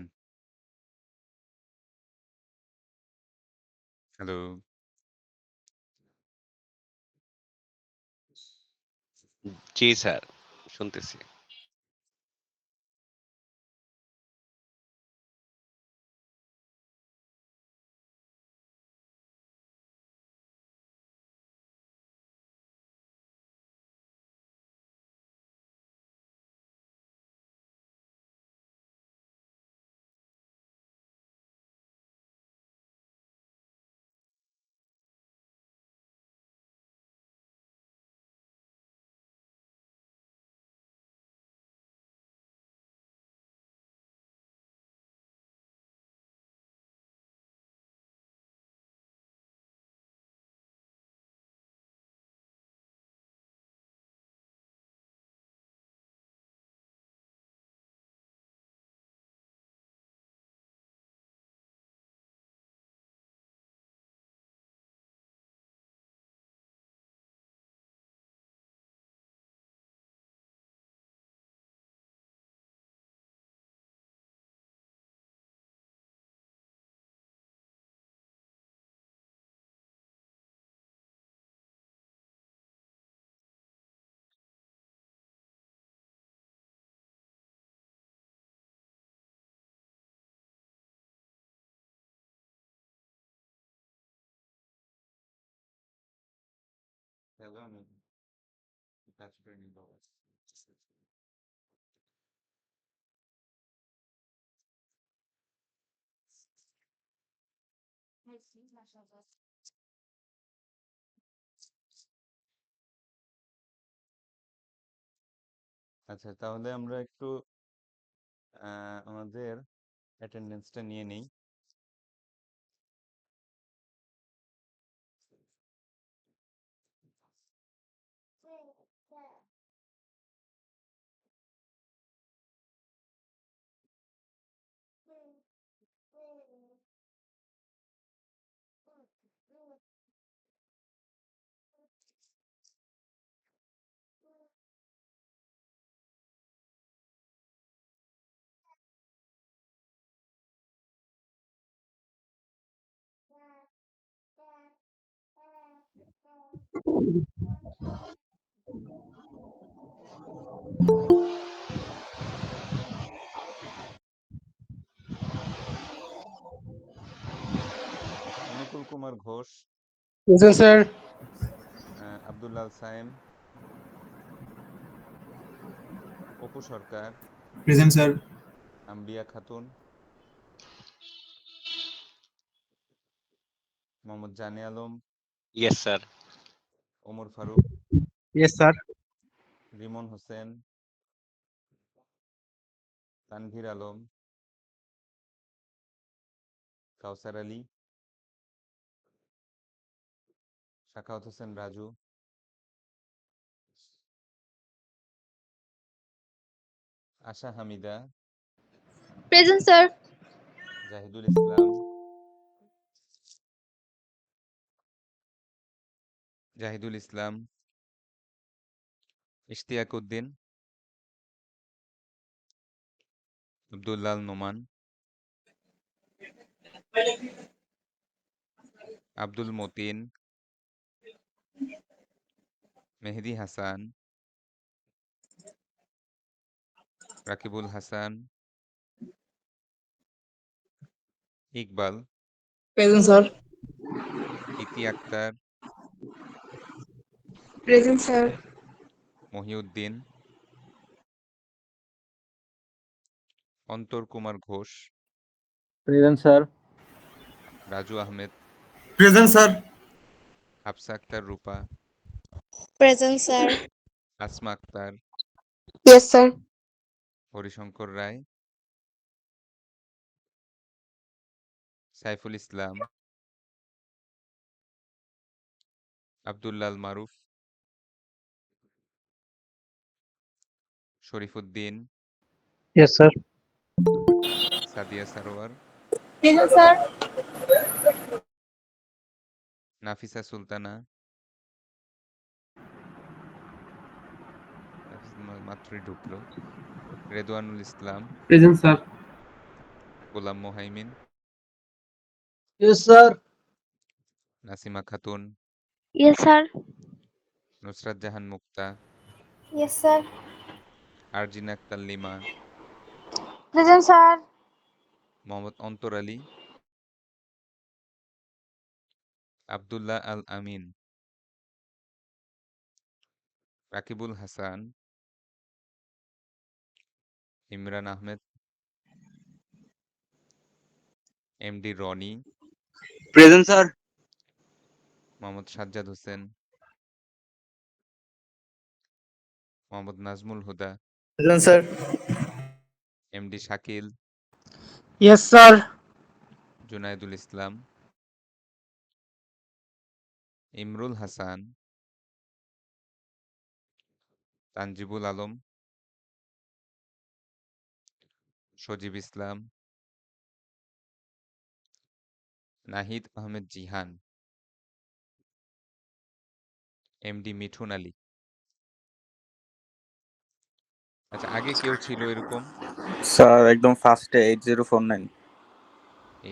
হ্যালো। জি স্যার, শুনতেছি। হ্যালো, আমি কাজ করে নিব। আচ্ছা, তাহলে আমরা একটু আমাদের অ্যাটেন্ডেন্সটা নিয়ে নেই। অনুকূল কুমার ঘোষ, Present, sir. আব্দুল্লাহ সায়েম, অপু সরকার, Present, sir. আম্বিয়া Khatun, Mohammad Jane Alam, yes sir. Omar Faruk, Yes, sir. Rimon Hossain, Tanvir Alam, Kawsar Ali, Sakhawat Hossain Raju, Asha Hamida, Present, sir. Jahidul Islam, Ishtiaq Uddin, Abdullah Noman, Abdul Matin, Mehedi Hasan, Rakibul Hasan, Iqbal, Present, sir. ইতি আক্তার, Present, sir. মহিউদ্দিন, অন্তর Kumar Ghosh, Present, sir. Raju Ahmed, Present, sir. Hafsa Akter রূপা, Present, sir. Asma Akter, Yes, sir. Harishankar রায়, সাইফুল ইসলাম, আব্দুল্লাল মারুফ, Sharifuddin, Yes, sir. Sadia Sarwar, Present, sir. Nafisa Sultana, Nafisa মাত্রই ঢুকলো, Redwanul Islam, Present, sir. Golam Mohaimin, Yes, sir. Nasima Khatun, Yes, sir. Nusrat Jahan Mukta, Yes, sir. Arjina Akter Lima, Present, sir. Mohammad Antor Ali, Abdullah Al Amin, Rakibul Hasan, Imran Ahmed, MD Roni, Present, sir. Mohammad Sajjad Hossain, Mohammad Nazmul Huda, Present, sir. MD Shakil, Yes, sir. Junayedul Islam, Imrul Hasan, Tanjibul Alam, Sajib Islam, Nahid Ahmed Jihan, MD Mithun Ali. আচ্ছা, আগে কেউ ছিল এরকম? Sir একদম ফার্স্টে 8049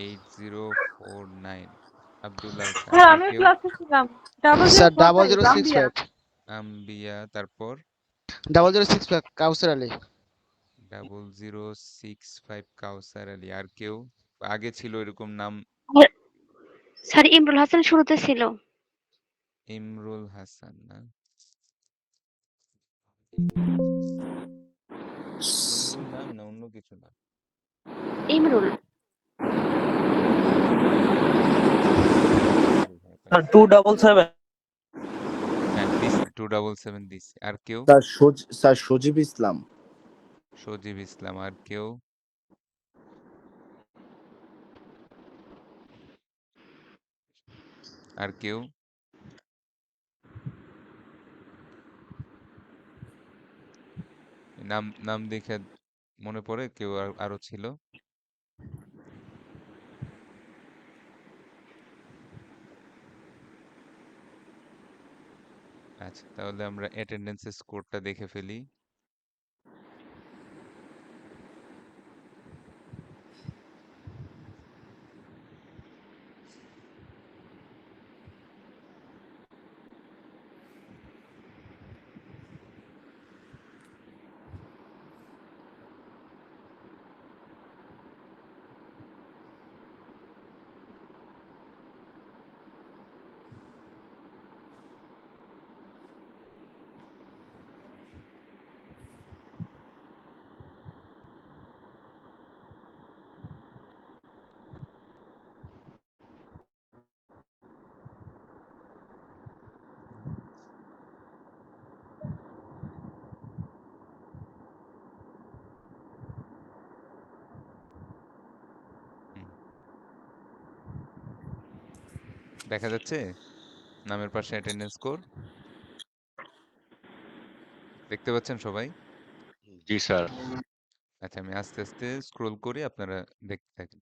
8049 আব্দুল্লাহ খান। হ্যাঁ, আর আমি কেউ? ক্লাসে ছিলাম। Double sir zero four five 0065 আম্বিয়া, তারপর 0065 কাউসার আলী 0065 কাউসার আলী। আর কেউ আগে ছিল এরকম নাম? স্যার ইমরুল হাসান শুরুতে ছিল। ইমরুল হাসান না? ইমরুল নাম না অন্য কিছু না? ইমরুল। স্যার 277 হ্যাঁ দিছি, 277 দিছি। আর কেউ? স্যার সজীব ইসলাম। সজীব ইসলাম। আর কেউ? আর কেউ? নাম নাম দেখে মনে পড়ে কেউ আরো ছিল? আচ্ছা, তাহলে আমরা অ্যাটেন্ডেন্সের স্কোরটা দেখে ফেলি। হুম। দেখা যাচ্ছে নামের পাশে অ্যাটেন্ডেন্স স্কোর? দেখতে পাচ্ছেন সবাই? জি স্যার। আচ্ছা, আমি আস্তে আস্তে স্ক্রোল করি, আপনারা দেখতে থাকেন।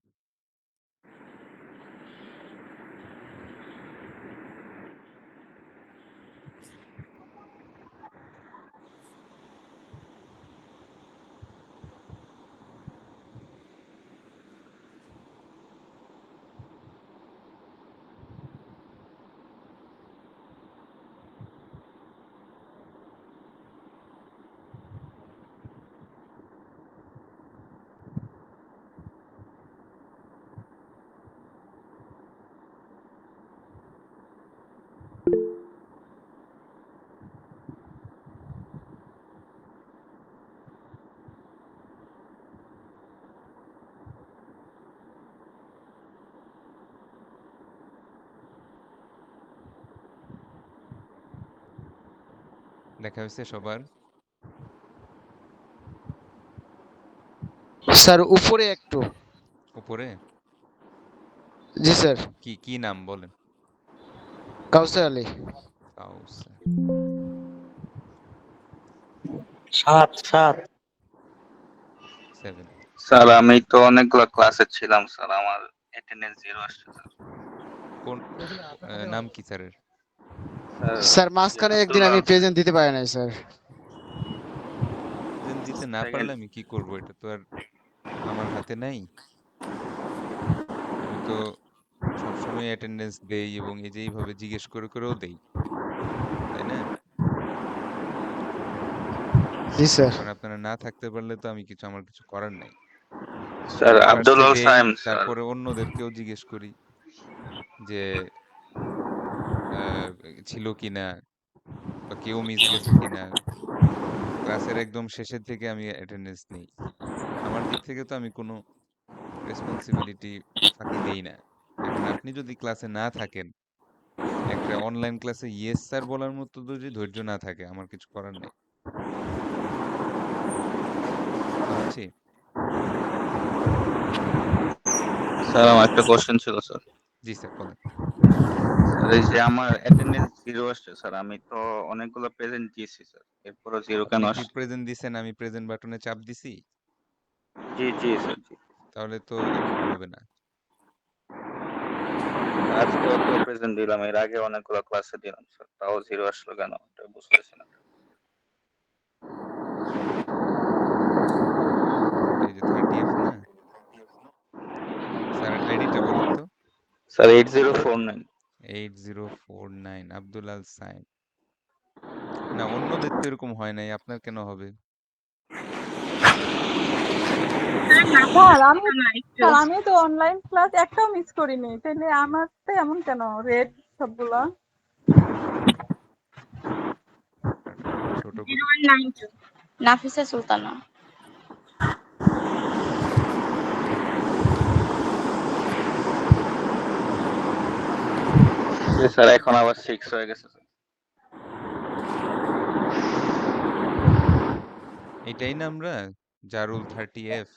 দেখা হয়েছে সবার? স্যার উপরে একটু। উপরে? জি স্যার। কি কি নাম বলেন? কাউসার আলী। কাউসার। 7 7। স্যার আমি তো অনেকগুলো ক্লাসে ছিলাম স্যার, আমার অ্যাটেন্ডেন্স 0 আসছে স্যার। কোন নাম কি স্যারের? স্যার মাঝখানে একদিন আমি আব্দুল্লাহ। প্রেজেন্ট দিতে পারি নাই স্যার। প্রেজেন্ট দিতে না পারলে আমি কি করব? এটা তো আর আমার হাতে নাই। আমি তো সবসময় অ্যাটেন্ডেন্স দেই এবং এই যে এইভাবে জিজ্ঞেস করেও দেই। তাই না? জি স্যার। এখন আপনারা না থাকতে পারলে তো আমার কিছু করার নাই। স্যার আমি আব্দুল ফার্স্টে আল দেই, সাইম স্যার। তারপরে অন্যদেরকেও জিজ্ঞেস করি যে ছিল কিনা বা কেউ মিস গেছে কিনা। ক্লাসের একদম শেষের থেকে আমি অ্যাটেন্ডেন্স নেই। আমার দিক থেকে তো আমি কোনো রেসপন্সিবিলিটি ফাঁকি দেই না। এখন আপনি যদি ক্লাসে না থাকেন, একটা অনলাইন ক্লাসে ইয়েস স্যার বলার মতো যদি ধৈর্য না থাকে, আমার কিছু করার নাই। বুঝতে পারছি? স্যার আমার একটা কোশ্চেন ছিল স্যার। জি স্যার, বলেন। স্যার এই যে আমার অ্যাটেন্ডেন্স জিরো আসছে স্যার, আমি তো অনেকগুলো প্রেজেন্ট দিয়েছি স্যার, এরপরও জিরো কেন আপনি কি আসছে? প্রেজেন্ট দিছেন? আমি প্রেজেন্ট বাটনে চাপ দিছি? জি জি স্যার জি। তাহলে তো এরকম হবে না। আজকে তো প্রেজেন্ট দিলাম, এর আগে অনেকগুলো ক্লাসে দিলাম স্যার, তাও জিরো আসলো কেন এটা বুঝতেছি না। এই যে 30F না? স্যার আইডিটা বলেন তো। স্যার 8049। 8049 আব্দুল আল সাইম। না, অন্যদের তো এরকম হয় নাই, আপনার কেন হবে? আমি তো অনলাইন ক্লাস একটাও মিস করিনি, তাহলে আমার তো এমন কেন রেড সবগুলা? আপনারটা একটু ছোট করি। 0192 নাফিসা সুলতানা। জি স্যার, এখন আবার 6 হয়ে গেছে স্যার। এটাই না আমরা? জারুল 30F।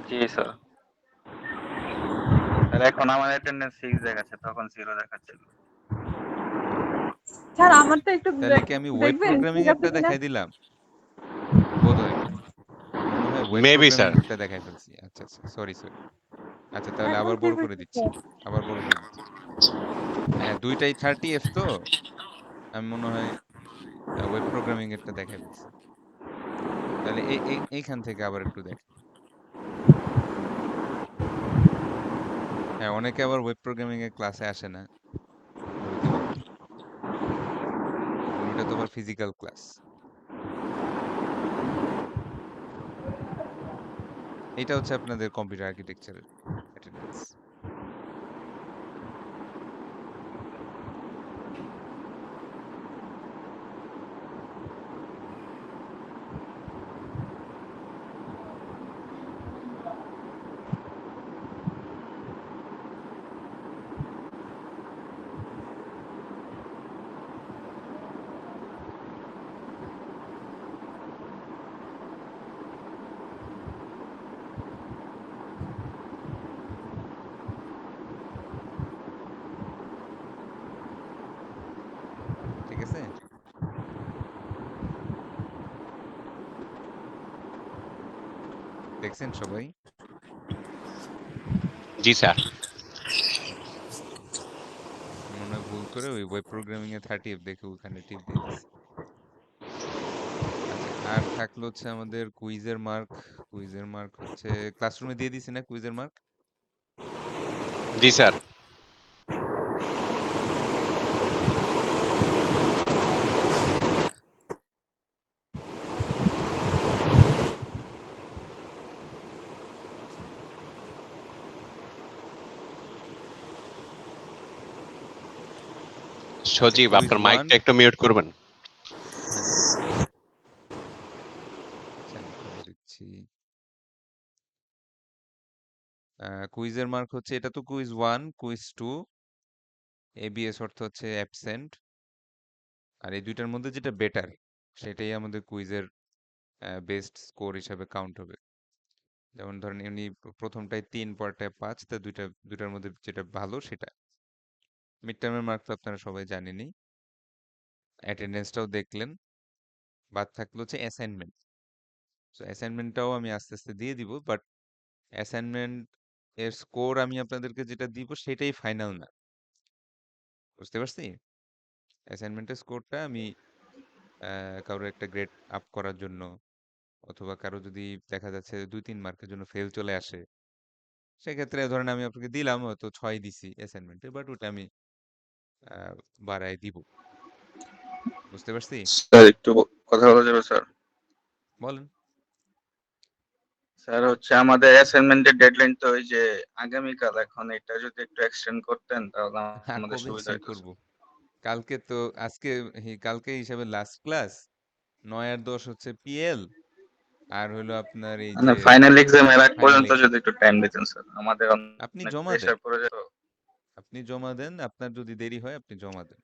জি স্যার। স্যার এখন আমার অ্যাটেন্ডেন্স 6 দেখাচ্ছে, তখন 0 দেখাচ্ছিল। স্যার আমার তো একটু তাহলে কি আমি ওয়েব দেখবেন প্রোগ্রামিং ঠিক আছে এরটা কিনা? দেখাই দিলাম? বোধহয়। মনে হয় ওয়েব মেবি প্রোগ্রামিং স্যার। এরটা দেখাই ফেলছি। আচ্ছা আচ্ছা, সরি সরি। আচ্ছা তাহলে এখন আবার ঠিক বড় করে আছে দিচ্ছি। স্যার। আবার বড় করে দিচ্ছি। হ্যাঁ, দুইটাই 30F তো। আমি মনে হয় ওয়েব প্রোগ্রামিং এরটা দেখাই ফেলছি। তাহলে এইখান থেকে আবার একটু দেখ। হ্যাঁ, অনেকে আবার ওয়েব প্রোগ্রামিং এর ক্লাসে আসে না। হইতে পারে। কারণ ওটা তো আবার ফিজিক্যাল ক্লাস। এটা হচ্ছে আপনাদের কম্পিউটার আর্কিটেকচারের অ্যাটেন্ডেন্স। ঠিক আছে? দেখছেন সবাই? জি স্যার। আমি মনে হয় ভুল করে ওই ওয়েব প্রোগ্রামিং এ 30F দেখে ওখানে টিপ দিয়ে দিছি। আচ্ছা, আর থাকলো হচ্ছে আমাদের কুইজের মার্ক। কুইজের মার্ক হচ্ছে ক্লাসরুমে দিয়ে দিছি না কুইজের মার্ক? জি স্যার। আচ্ছা, সজীব কুইজ আপনার 1। মাইকটা একটু মিউট করবেন। হ্যাঁ, আচ্ছা আমি করে দিচ্ছি। কুইজের মার্ক হচ্ছে, এটা তো কুইজ 1, কুইজ 2, এবিএস অর্থ হচ্ছে অ্যাবসেন্ট। আর এই দুইটার মধ্যে যেটা বেটার সেটাই আমাদের কুইজের বেস্ট স্কোর হিসাবে কাউন্ট হবে। যেমন ধরেন এমনি প্রথমটায় 3, পরটায় 5, তা দুইটার মধ্যে যেটা ভালো সেটা। মিড টার্মের মার্ক তো আপনারা সবাই জানেনই। অ্যাটেন্ডেন্সটাও দেখলেন। বাদ থাকলো হচ্ছে অ্যাসাইনমেন্ট। সো অ্যাসাইনমেন্টটাও আমি আস্তে আস্তে দিয়ে দিব, বাট অ্যাসাইনমেন্ট এর স্কোর আমি আপনাদেরকে যেটা দিব সেটাই ফাইনাল না। বুঝতে পারছি? অ্যাসাইনমেন্টের স্কোরটা আমি কারো একটা গ্রেড আপ করার জন্য, অথবা কারো যদি দেখা যাচ্ছে 2-3 মার্কের জন্য ফেল চলে আসে, সেক্ষেত্রে ধরেন আমি আপনাকে দিলাম হয়তো 6 দিছি অ্যাসাইনমেন্টে, বাট ওটা আমি আহ, বাড়ায় দিব। বুঝতে পারছি? স্যার একটু কথা বলা যাবে স্যার? বলেন। স্যার হচ্ছে আমাদের অ্যাসাইনমেন্টের ডেডলাইন তো ওই যে আগামীকাল, এখন এটা যদি একটু এক্সটেন্ড করতেন তাহলে আর আমাদের কবে সুবিধা এক্সটেন্ড হতো করব? স্যার। কালকে তো আজকে কালকে হিসাবে লাস্ট ক্লাস, 9 আর 10 হচ্ছে পিএল, আর হলো আপনার এই মানে যে ফাইনাল এক্সাম এর আগ ফাইনাল পর্যন্ত এক্সাম। যদি একটু টাইম দিতেন স্যার, আমাদের আপনি অনেক জমা দেন, প্রেসার পড়ে যেত। আপনি জমা দেন, আপনার যদি দেরি হয় আপনি জমা দেন।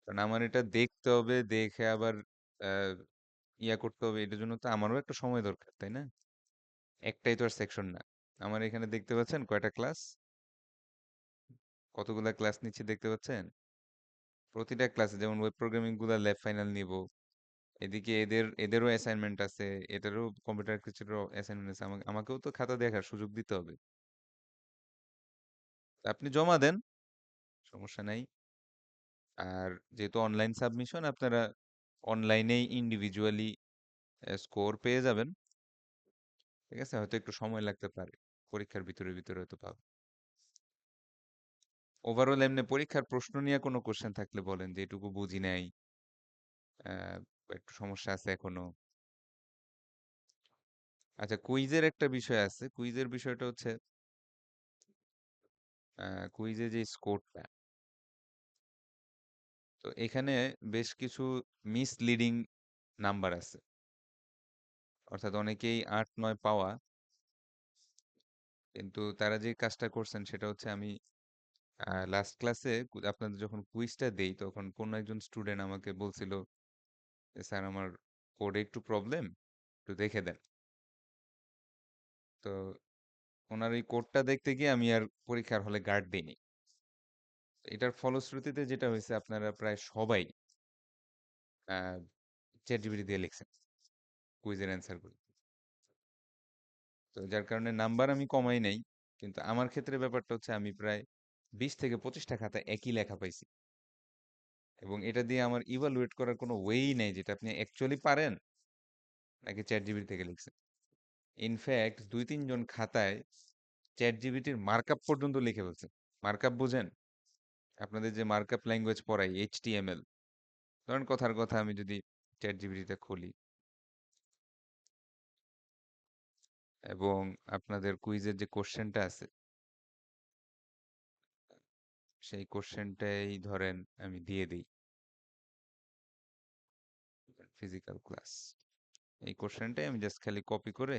কারণ আমার এটা দেখতে হবে, দেখে আবার আহ, ইয়া করতে হবে, এটার জন্য তো আমারও একটা সময় দরকার, তাই না? একটাই তো আর সেকশন না। আমার এখানে দেখতে পাচ্ছেন কয়টা ক্লাস, কতগুলা ক্লাস নিচ্ছি দেখতে পাচ্ছেন? প্রতিটা ক্লাসে যেমন ওয়েব প্রোগ্রামিং গুলা ল্যাব ফাইনাল নিব, এদিকে এদেরও অ্যাসাইনমেন্ট আছে, এদেরও কম্পিউটার কিছুরও অ্যাসাইনমেন্ট আছে, আমাকেও তো খাতা দেখার সুযোগ দিতে হবে। তা আপনি জমা দেন, সমস্যা নাই। আর যেহেতু অনলাইন সাবমিশন, আপনারা অনলাইনেই ইন্ডিভিজুয়ালি স্কোর পেয়ে যাবেন। ঠিক আছে, হয়তো একটু সময় লাগতে পারে, পরীক্ষার ভিতরে ভিতরে হয়তো পাবেন। ওভারঅল এমনি পরীক্ষার প্রশ্ন নিয়ে কোনো কোশ্চেন থাকলে বলেন, যে এটুকু বুঝি নাই, আহ, একটু সমস্যা আছে এখনো। আচ্ছা, কুইজের একটা বিষয় আছে। কুইজের বিষয়টা হচ্ছে কুইজে যে স্কোরটা, তো এখানে বেশ কিছু মিসলিডিং নাম্বার আছে। অর্থাৎ অনেকেই 8-9 পাওয়া, কিন্তু তারা যে কাজটা করছেন সেটা হচ্ছে, আমি লাস্ট ক্লাসে আপনাদের যখন কুইজটা দেই তখন কোনো একজন স্টুডেন্ট আমাকে বলছিল যে স্যার আমার কোডে একটু প্রবলেম, একটু দেখে দেন। তো ওনার এই কোডটা দেখতে গিয়ে আমি আর পরীক্ষার হলে গার্ড দিইনি। এটার ফলশ্রুতিতে যেটা হয়েছে, আপনারা প্রায় সবাই চ্যাট জিপিটি দিয়ে লিখছেন কুইজের অ্যান্সারগুলো। তো যার কারণে নাম্বার আমি কমাই নাই, কিন্তু আমার ক্ষেত্রে ব্যাপারটা হচ্ছে আমি প্রায় 20 থেকে 25টা খাতা একই লেখা পাইছি, এবং এটা দিয়ে আমার ইভালুয়েট করার কোনো ওয়েই নেই যেটা আপনি অ্যাকচুয়ালি পারেন নাকি চ্যাট জিপিটি থেকে লিখছেন। ইনফ্যাক্ট 2-3 জন খাতায় চ্যাট জিপিটির মার্কআপ পর্যন্ত লিখে ফেলছে। মার্কআপ বুঝেন? আপনাদের যে মার্কআপ ল্যাঙ্গুয়েজ পড়াই, এইচটিএমএল। ধরেন কথার কথা, আমি যদি চ্যাট জিপিটিটা খুলি এবং আপনাদের কুইজের যে কোশ্চেনটা আছে, সেই কোশ্চেনটাই ধরেন আমি দিয়ে দিই, ফিজিক্যাল ক্লাস, এই কোশ্চেনটাই আমি জাস্ট খালি কপি করে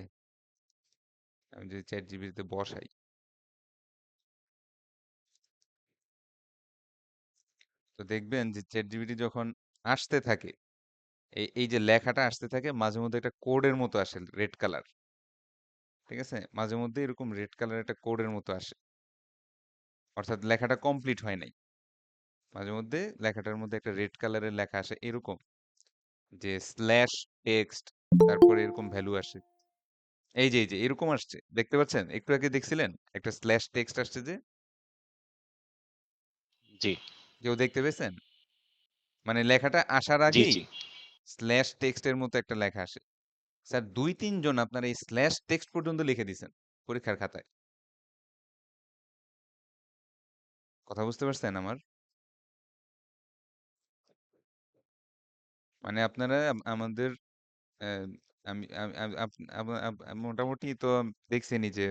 আমি যদি চ্যাট জিপিটিতে বসাই, তো দেখবেন যে চ্যাট জিপিটি যখন আসতে থাকে, এই এই যে লেখাটা আসতে থাকে, মাঝে মধ্যে একটা কোডের মতো আসে রেড কালার। ঠিক আছে, মাঝে মধ্যে এরকম রেড কালার একটা কোডের মতো আসে, অর্থাৎ লেখাটা কমপ্লিট হয় নাই। মাঝে মধ্যে লেখাটার মধ্যে একটা রেড কালারের লেখা আসে এরকম, যে স্ল্যাশ টেক্সট, তারপরে এরকম ভ্যালু আসে। এই যে এরকম আসছে, দেখতে পাচ্ছেন? একটু আগে দেখছিলেন একটা স্ল্যাশ টেক্সট আসছে, যে জি কেউ দেখতে পেয়েছেন? মানে লেখাটা আসার জি আগেই জি স্ল্যাশ টেক্সটের মতো একটা লেখা আসে। স্যার 2-3 জন আপনার এই স্ল্যাশ টেক্সট পর্যন্ত লিখে দিছেন পরীক্ষার খাতায়। কথা বুঝতে পারছেন আমার? মানে আপনারা আমাদের আহ, আমি আমি- আমি- আপ- আপ- আপ- মোটামুটি তো দেখছেনই যে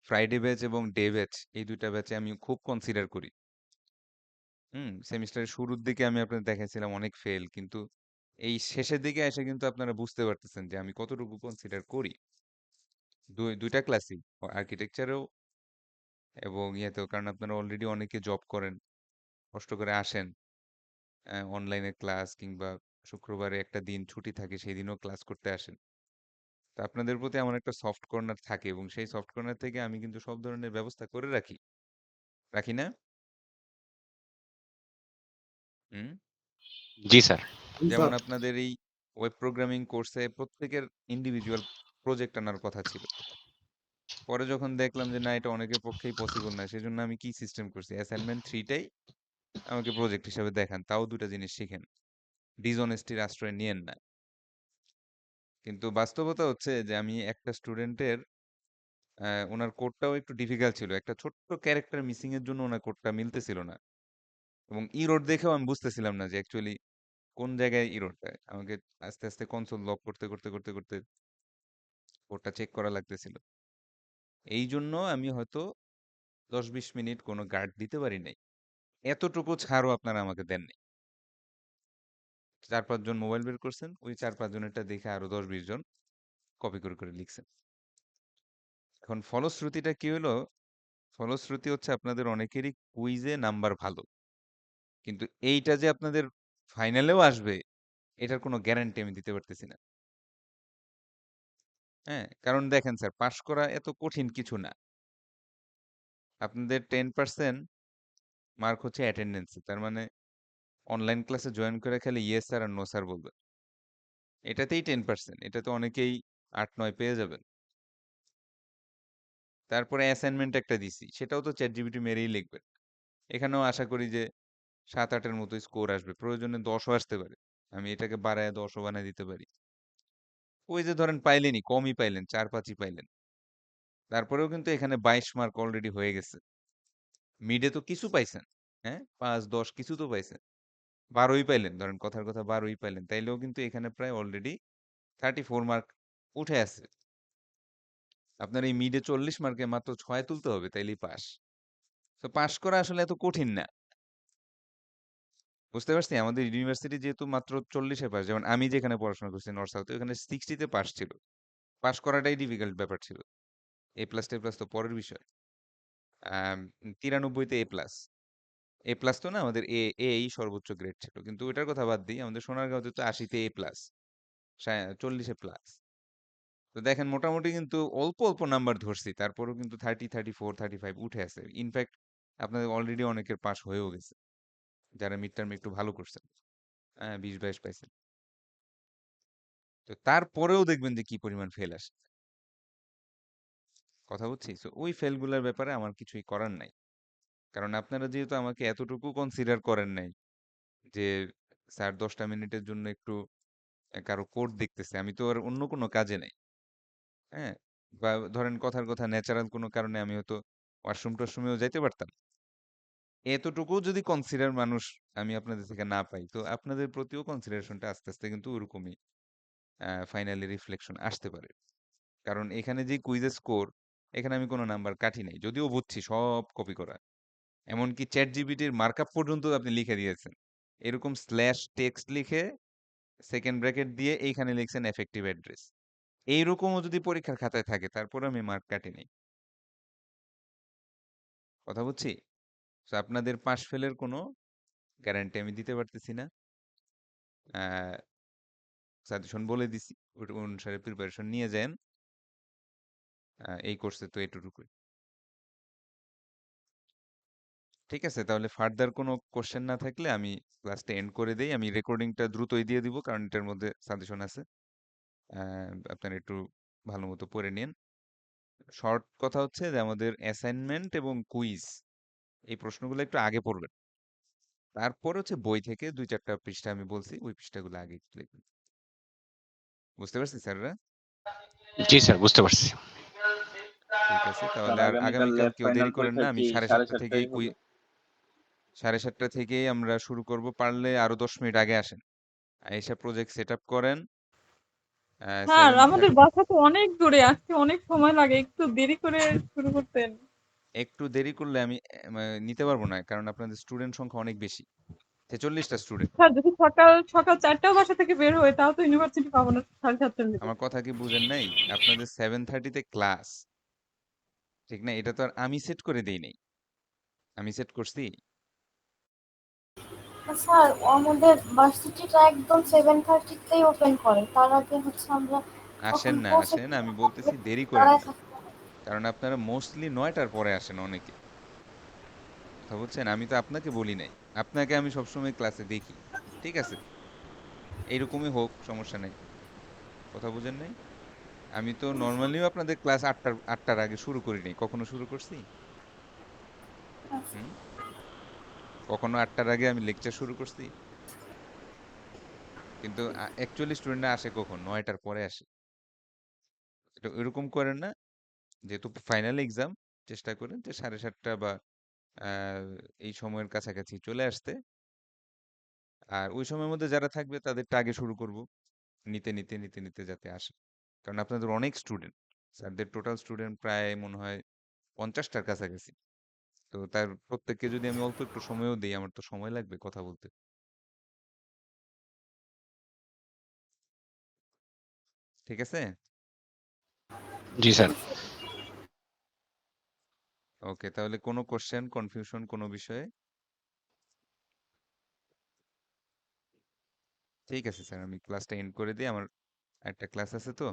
ফ্রাইডে ব্যাচ এবং ডে ব্যাচ, এই দুইটা ব্যাচে আমি খুব কনসিডার করি। সেমিস্টারের শুরুর দিকে আমি আপনাদের দেখাইছিলাম অনেক ফেল, কিন্তু এই শেষের দিকে এসে কিন্তু আপনারা বুঝতে পারতেছেন যে আমি কতটুকু কনসিডার করি দুইটা ক্লাসই, আর্কিটেকচারেও এবং ইয়েতেও। কারণ আপনারা অলরেডি অনেকে জব করেন, কষ্ট করে আসেন, অনলাইনে ক্লাস, কিংবা শুক্রবারে একটা দিন ছুটি থাকে সেই দিনও ক্লাস করতে আসেন। তো আপনাদের প্রতি আমার একটা সফট কর্নার থাকে, এবং সেই সফট কর্নার থেকে আমি কিন্তু সব ধরনের ব্যবস্থা করে রাখি, রাখি না? হুম। জি স্যার। যেমন আপনাদের এই ওয়েব প্রোগ্রামিং কোর্সে প্রত্যেকের ইন্ডিভিজুয়াল প্রজেক্ট আনার কথা ছিল। পরে যখন দেখলাম যে না, এটা অনেকের পক্ষেই পসিবল না, সেজন্য আমি কি সিস্টেম করছি, অ্যাসাইনমেন্ট 3টাই আমাকে প্রজেক্ট হিসাবে দেখান, তাও দুটা জিনিস শিখেন। ডিসঅনেস্টির আশ্রয় নিয়েন না। কিন্তু বাস্তবতা হচ্ছে যে আমি একটা স্টুডেন্টের ওনার কোডটাও একটু ডিফিকাল্ট ছিল। একটা ছোট্ট ক্যারেক্টার মিসিং এর জন্য ওনার কোডটা মিলতেছিল না। এবং ইরর দেখেও আমি বুঝতেছিলাম না যে অ্যাকচুয়ালি কোন জায়গায় ইররটা। আমাকে আস্তে, আস্তে কনসোল লক করতে কোডটা চেক করা লাগতেছিল। এইজন্য আমি হয়তো ১০-২০ মিনিট কোনো গার্ড দিতে পারি নাই। এতটুকু ছাড়ও আপনারা আমাকে দেননি। ৪-৫ জন মোবাইল বের করছেন। ওই ৪-৫ জনেরটা দেখে আরো ১০-২০ জন কপি করে লিখছেন। এখন ফলশ্রুতিটা কি হলো? ফলশ্রুতি হচ্ছে আপনাদের অনেকেরই কুইজে নাম্বার ভালো। কিন্তু এইটা যে আপনাদের ফাইনালেও আসবে, এটার কোনো গ্যারান্টি আমি দিতে পারতেছি না। হ্যাঁ? কারণ দেখেন স্যার, পাস করা এত কঠিন কিছু না। আপনাদের 10% মার্ক হচ্ছে অ্যাটেন্ডেন্সে। তার মানে অনলাইন ক্লাসে জয়েন করে খালি ইয়েস স্যার আর নো স্যার বলবেন। এটাতেই 10%। এটাতে অনেকেই ৮-৯ পেয়ে যাবেন। তারপরে অ্যাসাইনমেন্ট একটা দিছি। সেটাও তো ChatGPT মেরেই লিখবেন। এখানেও আশা করি যে ৭-৮ এর মতো স্কোর আসবে। প্রয়োজনে ১০ ও আসতে পারে। আমি এটাকে বাড়ায় ১০ ও বানায় দিতে পারি। ওই যে ধরেন পাইলেনই, কমই পাইলেন, ৪-৫ই পাইলেন। তারপরেও কিন্তু এখানে ২২ মার্ক অলরেডি হয়ে গেছে। মিডে তো কিছু পাইছেন। হ্যাঁ? ৫-১০ কিছু তো পাইছেন। ১২ই পাইলেন। ধরেন কথার কথা ১২ই পাইলেন। তাইলেও কিন্তু এখানে প্রায় অলরেডি 34 মার্ক উঠে আছে। আপনার এই মিডে ৪০ মার্কে মাত্র ৬ তুলতে হবে, তাইলেই পাস। তো পাস করা আসলে এত কঠিন না। বুঝতে পারছি? আমাদের ইউনিভার্সিটি যেহেতু মাত্র ৪০ এ পাস, যেমন আমি যেখানে পড়াশোনা করছি নর্থ সাউথে, ওখানে 60 তে পাস ছিল। পাস করাটাই ডিফিকাল্ট ব্যাপার ছিল। এ প্লাস টেপ্লাস তো পরের বিষয়। ৯৩ তে এ প্লাস। এ প্লাস তো না, আমাদের এই সর্বোচ্চ গ্রেড ছিল। কিন্তু ওইটার কথা বাদ দিই, আমাদের সোনারগাঁওতে তো ৮০ তে এ প্লাস, ৪০ এ প্লাস। তো দেখেন মোটামুটি কিন্তু অল্প নাম্বার ধরছি। তারপরেও কিন্তু 30, 34, 35 উঠে আছে। ইনফ্যাক্ট আপনাদের অলরেডি অনেকের পাস হয়েও গেছে। যারা মিড টার্মে একটু ভালো করছেন। ২০-২২ পাইছেন। তো তারপরেও দেখবেন যে কি পরিমাণ ফেল আসে। কথা বুঝছি? সো ওই ফেল গুলার ব্যাপারে আমার কিছুই করার নাই। কারণ আপনারা যেহেতু আমাকে এতটুকু কনসিডার করেন নাই যে স্যার ১০ টা মিনিটের জন্য একটু কারো কোড দেখতেছে। আমি তো আর অন্য কোনো কাজে নাই। হ্যাঁ? বা ধরেন কথার কথা ন্যাচারাল কোনো কারণে আমি হয়তো ওয়াশরুম-টশরুমেও যাইতে পারতাম। এতটুকুও যদি কনসিডার মানুষ আমি আপনাদের থেকে না পাই, তো আপনাদের প্রতিও কনসিডারেশনটা আস্তে, আস্তে কিন্তু ওরকমই ফাইনালি রিফ্লেকশন আসতে পারে। কারণ এখানে যে কুইজের স্কোর, এখানে আমি কোনো নাম্বার কাটি নাই। যদিও বুঝছি সব কপি করা। এমনকি ChatGPT-র মার্কআপ পর্যন্ত আপনি লিখে দিয়েছেন। এরকম স্ল্যাশ টেক্সট লিখে সেকেন্ড ব্র্যাকেট দিয়ে এইখানে লিখছেন এফেক্টিভ অ্যাড্রেস। এইরকমও যদি পরীক্ষার খাতায় থাকে, তারপরেও আমি মার্ক কাটি নাই। কথা বুঝছি? সো আপনাদের পাস ফেলের কোনো গ্যারান্টি আমি দিতে পারতেছি না। আ সাজেশন বলে দিছি। ওটা অনুসারে প্রিপারেশন নিয়ে যায়েন। এই কোর্সে তো এতটুকুই। ঠিক আছে? তাহলে ফার্দার কোনো কোয়েশ্চেন না থাকলে আমি ক্লাসটা এন্ড করে দেই। আমি রেকর্ডিংটা দ্রুতই দিয়ে দিব, কারণ এটার মধ্যে সাজেশন আছে। আ আপনারা একটু ভালোমতো পড়ে নিয়েন। শর্ট কথা হচ্ছে যে আমাদের অ্যাসাইনমেন্ট এবং কুইজ, এই প্রশ্নগুলো একটু আগে পড়বেন। তারপর হচ্ছে বই থেকে ২-৪ টা পৃষ্ঠা আমি বলছি, ওই পৃষ্ঠাগুলো আগে একটু লিখবেন। বুঝতে পারছি স্যাররা? জি স্যার, বুঝতে পারছি। ঠিক আছে। স্যার তাহলে আর আগামীকাল আগামীকাল ল্যাব কেউ ফাইনাল দেরি করেন পরীক্ষা না। আমি কি ৭:৩০ থেকেই 7:30 হবে? ৭:৩০ থেকেই আমরা শুরু করব। পারলে আরো ১০ মিনিট আগে আসেন। আইসা প্রজেক্ট সেটআপ করেন। স্যার আমাদের 7:30 বাসা তো অনেক দূরে, আসতে অনেক সময় লাগে, একটু দেরি করে শুরু করতেন। একটু দেরি করলে আমি নিতে পারবো না, কারণ আপনাদের স্টুডেন্ট সংখ্যা অনেক বেশি। ৪৬ টা স্টুডেন্ট। স্যার যদি সকাল সকাল ৪টাও বাসা থেকে বের হই, তাও তো ইউনিভার্সিটি পাবো না ৭:৩০ দিকে। আমার কথা কি বুঝেন নাই? আপনাদের 7:30 তে ক্লাস। ঠিক না? এটা তো আর আমি সেট করে দেই নাই। আমি সেট করছি? স্যার আমাদের ভার্সিটিটা একদম 7:30 তেই ওপেন করে, তার আগে হচ্ছে আমরা আসেন কখন না, পৌঁছে আসেন। আমি বলতেছি দেরি করেন দাঁড়ায় না। থাকতে হবে। কারণ আপনারা মোস্টলি ৯টার পরে আসেন অনেকে। কথা বুঝছেন? আমি তো আপনাকে বলি নাই। আপনাকে আমি সবসময় ক্লাসে দেখি। ঠিক আছে? এইরকমই হোক, সমস্যা নাই। কথা বুঝেন নাই? আমি তো নরমালিও আপনাদের ক্লাস ৮টার আগে শুরু করি নাই। কখনো শুরু করছি? হুম? কখনো ৮টার আগে আমি লেকচার শুরু করছি? কিন্তু অ্যাকচুয়ালি স্টুডেন্টরা আসে কখন? ৯টার পরে আসে। এটা এরকম করেন না, যেহেতু ফাইনাল এক্সাম, চেষ্টা করেন যে 7:30 বা এই সময়ের কাছাকাছি চলে আসতে। আর ওই সময়ের মধ্যে যারা থাকবে তাদেরটা আগে শুরু করব, নিতে যাতে আসে। কারণ আপনাদের অনেক স্টুডেন্ট, স্যারদের টোটাল স্টুডেন্ট প্রায় মনে হয় 50টার কাছাকাছি। তো তার প্রত্যেককে যদি আমি অল্প একটু সময়ও দিই, আমার তো সময় লাগবে কথা বলতে। ঠিক আছে? জি স্যার। ওকে, তাহলে কোনো কোশ্চেন, কনফিউশন কোনো বিষয়ে? ঠিক আছে স্যার, আমি ক্লাসটা এন্ড করে দিই, আমার একটা ক্লাস আছে তো।